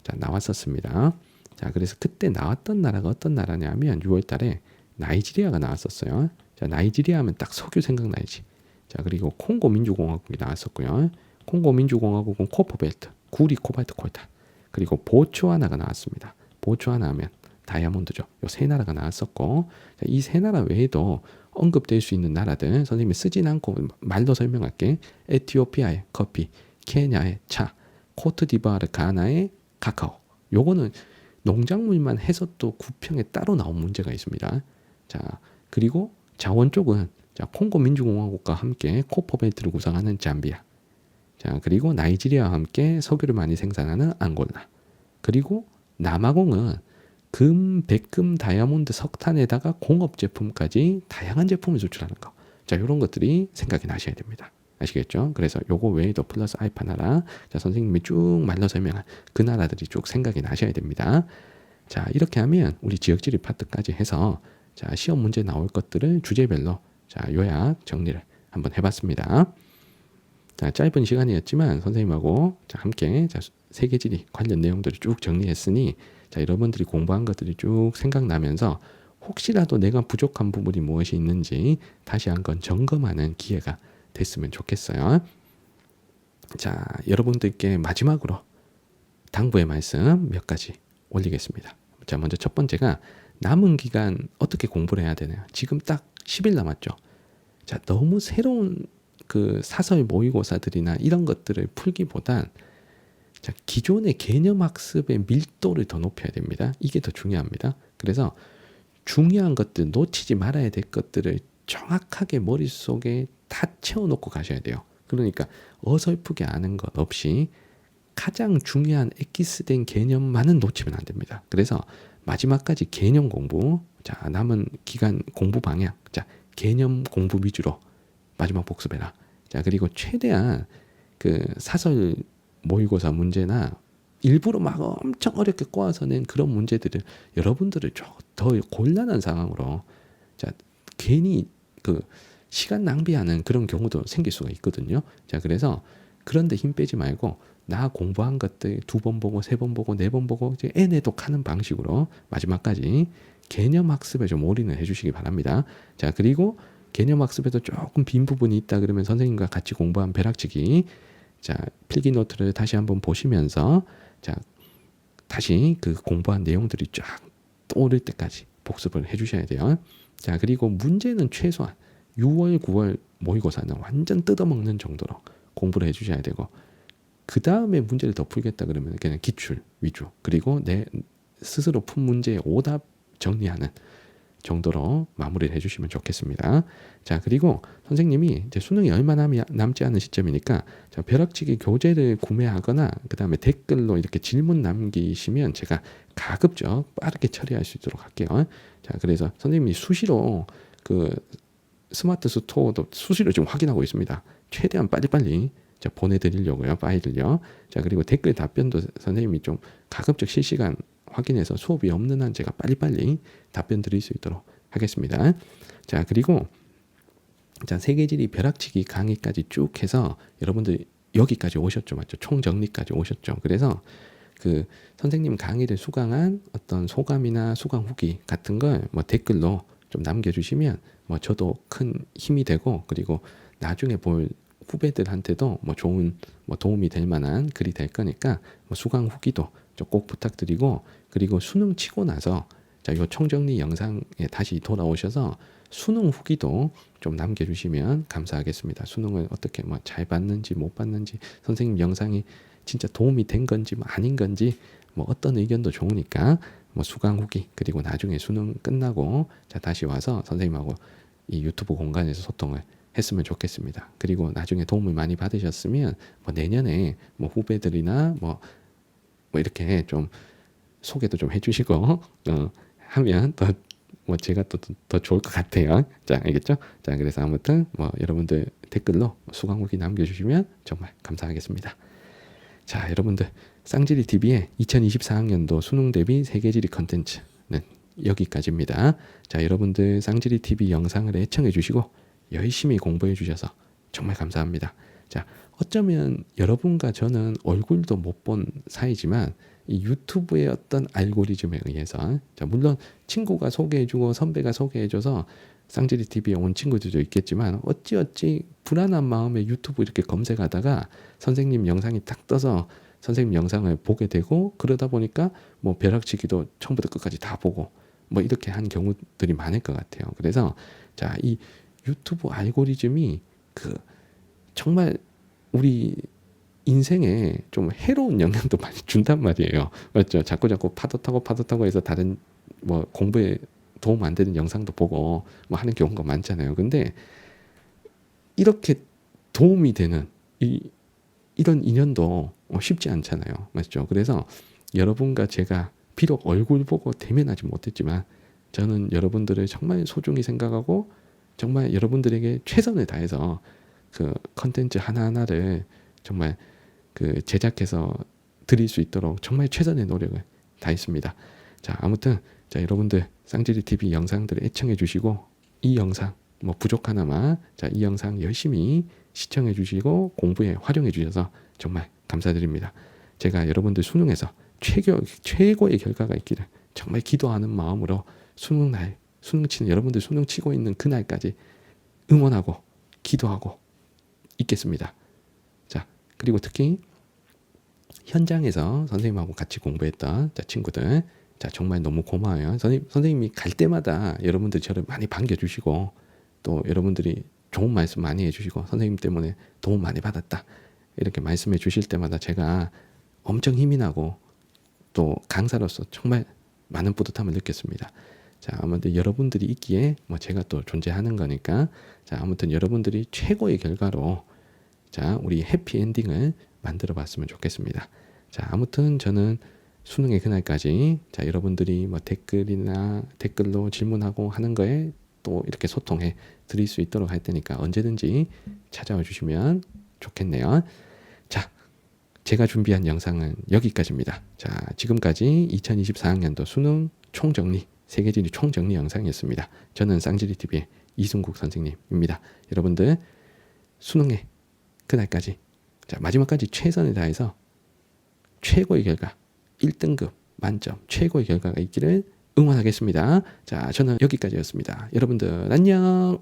자, 나왔었습니다. 자, 그래서 그때 나왔던 나라가 어떤 나라냐면 6월 달에 나이지리아가 나왔었어요. 자, 나이지리아 하면 딱 석유 생각나야지. 자, 그리고 콩고 민주공화국이 나왔었고요. 콩고 민주공화국은 코퍼벨트, 구리, 코발트, 콜탄. 그리고 보츠와나가 나왔습니다. 보츠와나 하면 다이아몬드죠. 요 세 나라가 나왔었고, 이 세 나라 외에도 언급될 수 있는 나라들 선생님이 쓰진 않고 말로 설명할게. 에티오피아의 커피, 케냐의 차, 코트디부아르 가나의 카카오. 요거는 농작물만 해서 또 구평에 따로 나온 문제가 있습니다. 자, 그리고 자원 쪽은 자, 콩고 민주공화국과 함께 코퍼벨트를 구성하는 잠비아. 자, 그리고 나이지리아와 함께 석유를 많이 생산하는 앙골라. 그리고 남아공은 금, 백금, 다이아몬드, 석탄에다가 공업 제품까지 다양한 제품을 수출하는 거. 자, 이런 것들이 생각이 나셔야 됩니다. 아시겠죠? 그래서 요거 외에도 플러스 알파 나라, 자, 선생님이 쭉 말로 설명한 그 나라들이 쭉 생각이 나셔야 됩니다. 자, 이렇게 하면 우리 지역지리 파트까지 해서 자, 시험 문제 나올 것들을 주제별로 자, 요약 정리를 한번 해봤습니다. 자, 짧은 시간이었지만 선생님하고 자, 함께 자, 세계지리 관련 내용들을 쭉 정리했으니 자, 여러분들이 공부한 것들이 쭉 생각나면서 혹시라도 내가 부족한 부분이 무엇이 있는지 다시 한번 점검하는 기회가 됐으면 좋겠어요. 자, 여러분들께 마지막으로 당부의 말씀 몇 가지 올리겠습니다. 자, 먼저 첫 번째가 남은 기간 어떻게 공부를 해야 되나요? 지금 딱 10일 남았죠. 자, 너무 새로운 그 사설 모의고사들이나 이런 것들을 풀기보단 자, 기존의 개념 학습의 밀도를 더 높여야 됩니다. 이게 더 중요합니다. 그래서 중요한 것들, 놓치지 말아야 될 것들을 정확하게 머릿속에 다 채워놓고 가셔야 돼요. 그러니까 어설프게 아는 것 없이 가장 중요한 엑기스된 개념만은 놓치면 안 됩니다. 그래서 마지막까지 개념 공부, 자, 남은 기간 공부 방향, 자, 개념 공부 위주로 마지막 복습해라. 자, 그리고 최대한 그 사설 모의고사 문제나 일부러 막 엄청 어렵게 꼬아서 낸 그런 문제들을 여러분들을 더 곤란한 상황으로 자, 괜히 그 시간 낭비하는 그런 경우도 생길 수가 있거든요. 자, 그래서 그런데 힘 빼지 말고 나 공부한 것들 2번 보고 3번 보고 4번 보고 이제 애내독하는 방식으로 마지막까지 개념 학습에 좀 올인을 해주시기 바랍니다. 자, 그리고 개념 학습에도 조금 빈 부분이 있다 그러면 선생님과 같이 공부한 벼락치기 자, 필기 노트를 다시 한번 보시면서 자, 다시 그 공부한 내용들이 쫙 떠오를 때까지 복습을 해주셔야 돼요. 자, 그리고 문제는 최소한 6월, 9월 모의고사는 완전 뜯어먹는 정도로 공부를 해주셔야 되고 그 다음에 문제를 더 풀겠다 그러면 그냥 기출 위주 그리고 내 스스로 푼 문제의 오답 정리하는 정도로 마무리를 해주시면 좋겠습니다. 자, 그리고 선생님이 이제 수능이 얼마 남지 않은 시점이니까 자, 벼락치기 교재를 구매하거나 그 다음에 댓글로 이렇게 질문 남기시면 제가 가급적 빠르게 처리할 수 있도록 할게요. 자, 그래서 선생님이 수시로 그 스마트 스토어도 수시로 지금 확인하고 있습니다. 최대한 빨리빨리 자, 보내드리려고요. 파일을요. 자, 그리고 댓글 답변도 선생님이 좀 가급적 실시간 확인해서 수업이 없는 한 제가 빨리빨리 답변 드릴 수 있도록 하겠습니다. 자, 그리고 자, 세계지리 벼락치기 강의까지 쭉 해서 여러분들 여기까지 오셨죠. 맞죠? 총정리까지 오셨죠. 그래서 그 선생님 강의를 수강한 어떤 소감이나 수강 후기 같은 걸 뭐 댓글로 좀 남겨주시면 뭐 저도 큰 힘이 되고 그리고 나중에 볼 후배들한테도 뭐 좋은 뭐 도움이 될 만한 글이 될 거니까 뭐 수강 후기도 좀 꼭 부탁드리고 그리고 수능 치고 나서 자, 요 총정리 영상에 다시 돌아오셔서 수능 후기도 좀 남겨주시면 감사하겠습니다. 수능을 어떻게 뭐 잘 봤는지 못 봤는지 선생님 영상이 진짜 도움이 된 건지 뭐 아닌 건지 뭐 어떤 의견도 좋으니까 뭐 수강 후기 그리고 나중에 수능 끝나고 자, 다시 와서 선생님하고 이 유튜브 공간에서 소통을 했으면 좋겠습니다. 그리고 나중에 도움을 많이 받으셨으면 뭐 내년에 뭐 후배들이나 뭐 이렇게 좀 소개도 좀 해주시고 하면 더 뭐 제가 또 더 좋을 것 같아요. 자, 알겠죠? 자, 그래서 아무튼 뭐 여러분들 댓글로 수강 후기 남겨주시면 정말 감사하겠습니다. 자, 여러분들 쌍지리 TV의 2024학년도 수능 대비 세계지리 컨텐츠는 여기까지입니다. 자, 여러분들 쌍지리 TV 영상을 애청해 주시고 열심히 공부해 주셔서 정말 감사합니다. 자, 어쩌면 여러분과 저는 얼굴도 못 본 사이지만 이 유튜브의 어떤 알고리즘에 의해서, 자, 물론 친구가 소개해주고 선배가 소개해줘서 쌍지리 TV에 온 친구들도 있겠지만 어찌어찌 불안한 마음에 유튜브 이렇게 검색하다가 선생님 영상이 딱 떠서 선생님 영상을 보게 되고, 그러다 보니까 뭐 벼락치기도 처음부터 끝까지 다 보고 뭐 이렇게 한 경우들이 많을 것 같아요. 그래서 자, 이 유튜브 알고리즘이 그 정말 우리 인생에 좀 해로운 영향도 많이 준단 말이에요. 맞죠? 자꾸 파도 타고 해서 다른 뭐 공부에 도움 안 되는 영상도 보고 뭐 하는 경우가 많잖아요. 근데 이렇게 도움이 되는 이런 인연도 쉽지 않잖아요. 맞죠? 그래서 여러분과 제가 비록 얼굴 보고 대면하지 못했지만 저는 여러분들을 정말 소중히 생각하고 정말 여러분들에게 최선을 다해서 그 컨텐츠 하나하나를 정말 그 제작해서 드릴 수 있도록 정말 최선의 노력을 다했습니다. 자, 아무튼 자, 여러분들 쌍지리 TV 영상들을 애청해 주시고 이 영상 뭐 부족하나마 자, 이 영상 열심히 시청해 주시고 공부에 활용해 주셔서 정말 감사드립니다. 제가 여러분들 수능에서 최고의 결과가 있기를 정말 기도하는 마음으로 수능날 수능 치는 여러분들 수능 치고 있는 그날까지 응원하고 기도하고 있겠습니다. 자, 그리고 특히 현장에서 선생님하고 같이 공부했던 자, 친구들, 자, 정말 너무 고마워요. 선생님이 갈 때마다 여러분들 저를 많이 반겨주시고 또 여러분들이 좋은 말씀 많이 해주시고 선생님 때문에 도움 많이 받았다 이렇게 말씀해 주실 때마다 제가 엄청 힘이 나고 또 강사로서 정말 많은 뿌듯함을 느꼈습니다. 자, 아무튼 여러분들이 있기에 뭐 제가 또 존재하는 거니까 자, 아무튼 여러분들이 최고의 결과로 자, 우리 해피엔딩을 만들어 봤으면 좋겠습니다. 자, 아무튼 저는 수능의 그날까지 자, 여러분들이 뭐 댓글로 질문하고 하는 거에 또 이렇게 소통해 드릴 수 있도록 할 테니까 언제든지 찾아와 주시면 좋겠네요. 자, 제가 준비한 영상은 여기까지입니다. 자, 지금까지 2024학년도 수능 총정리, 세계지리 총정리 영상이었습니다. 저는 쌍지리TV의 이승국 선생님입니다. 여러분들 수능의 그날까지 자, 마지막까지 최선을 다해서 최고의 결과 1등급 만점 최고의 결과가 있기를 응원하겠습니다. 자, 저는 여기까지였습니다. 여러분들 안녕.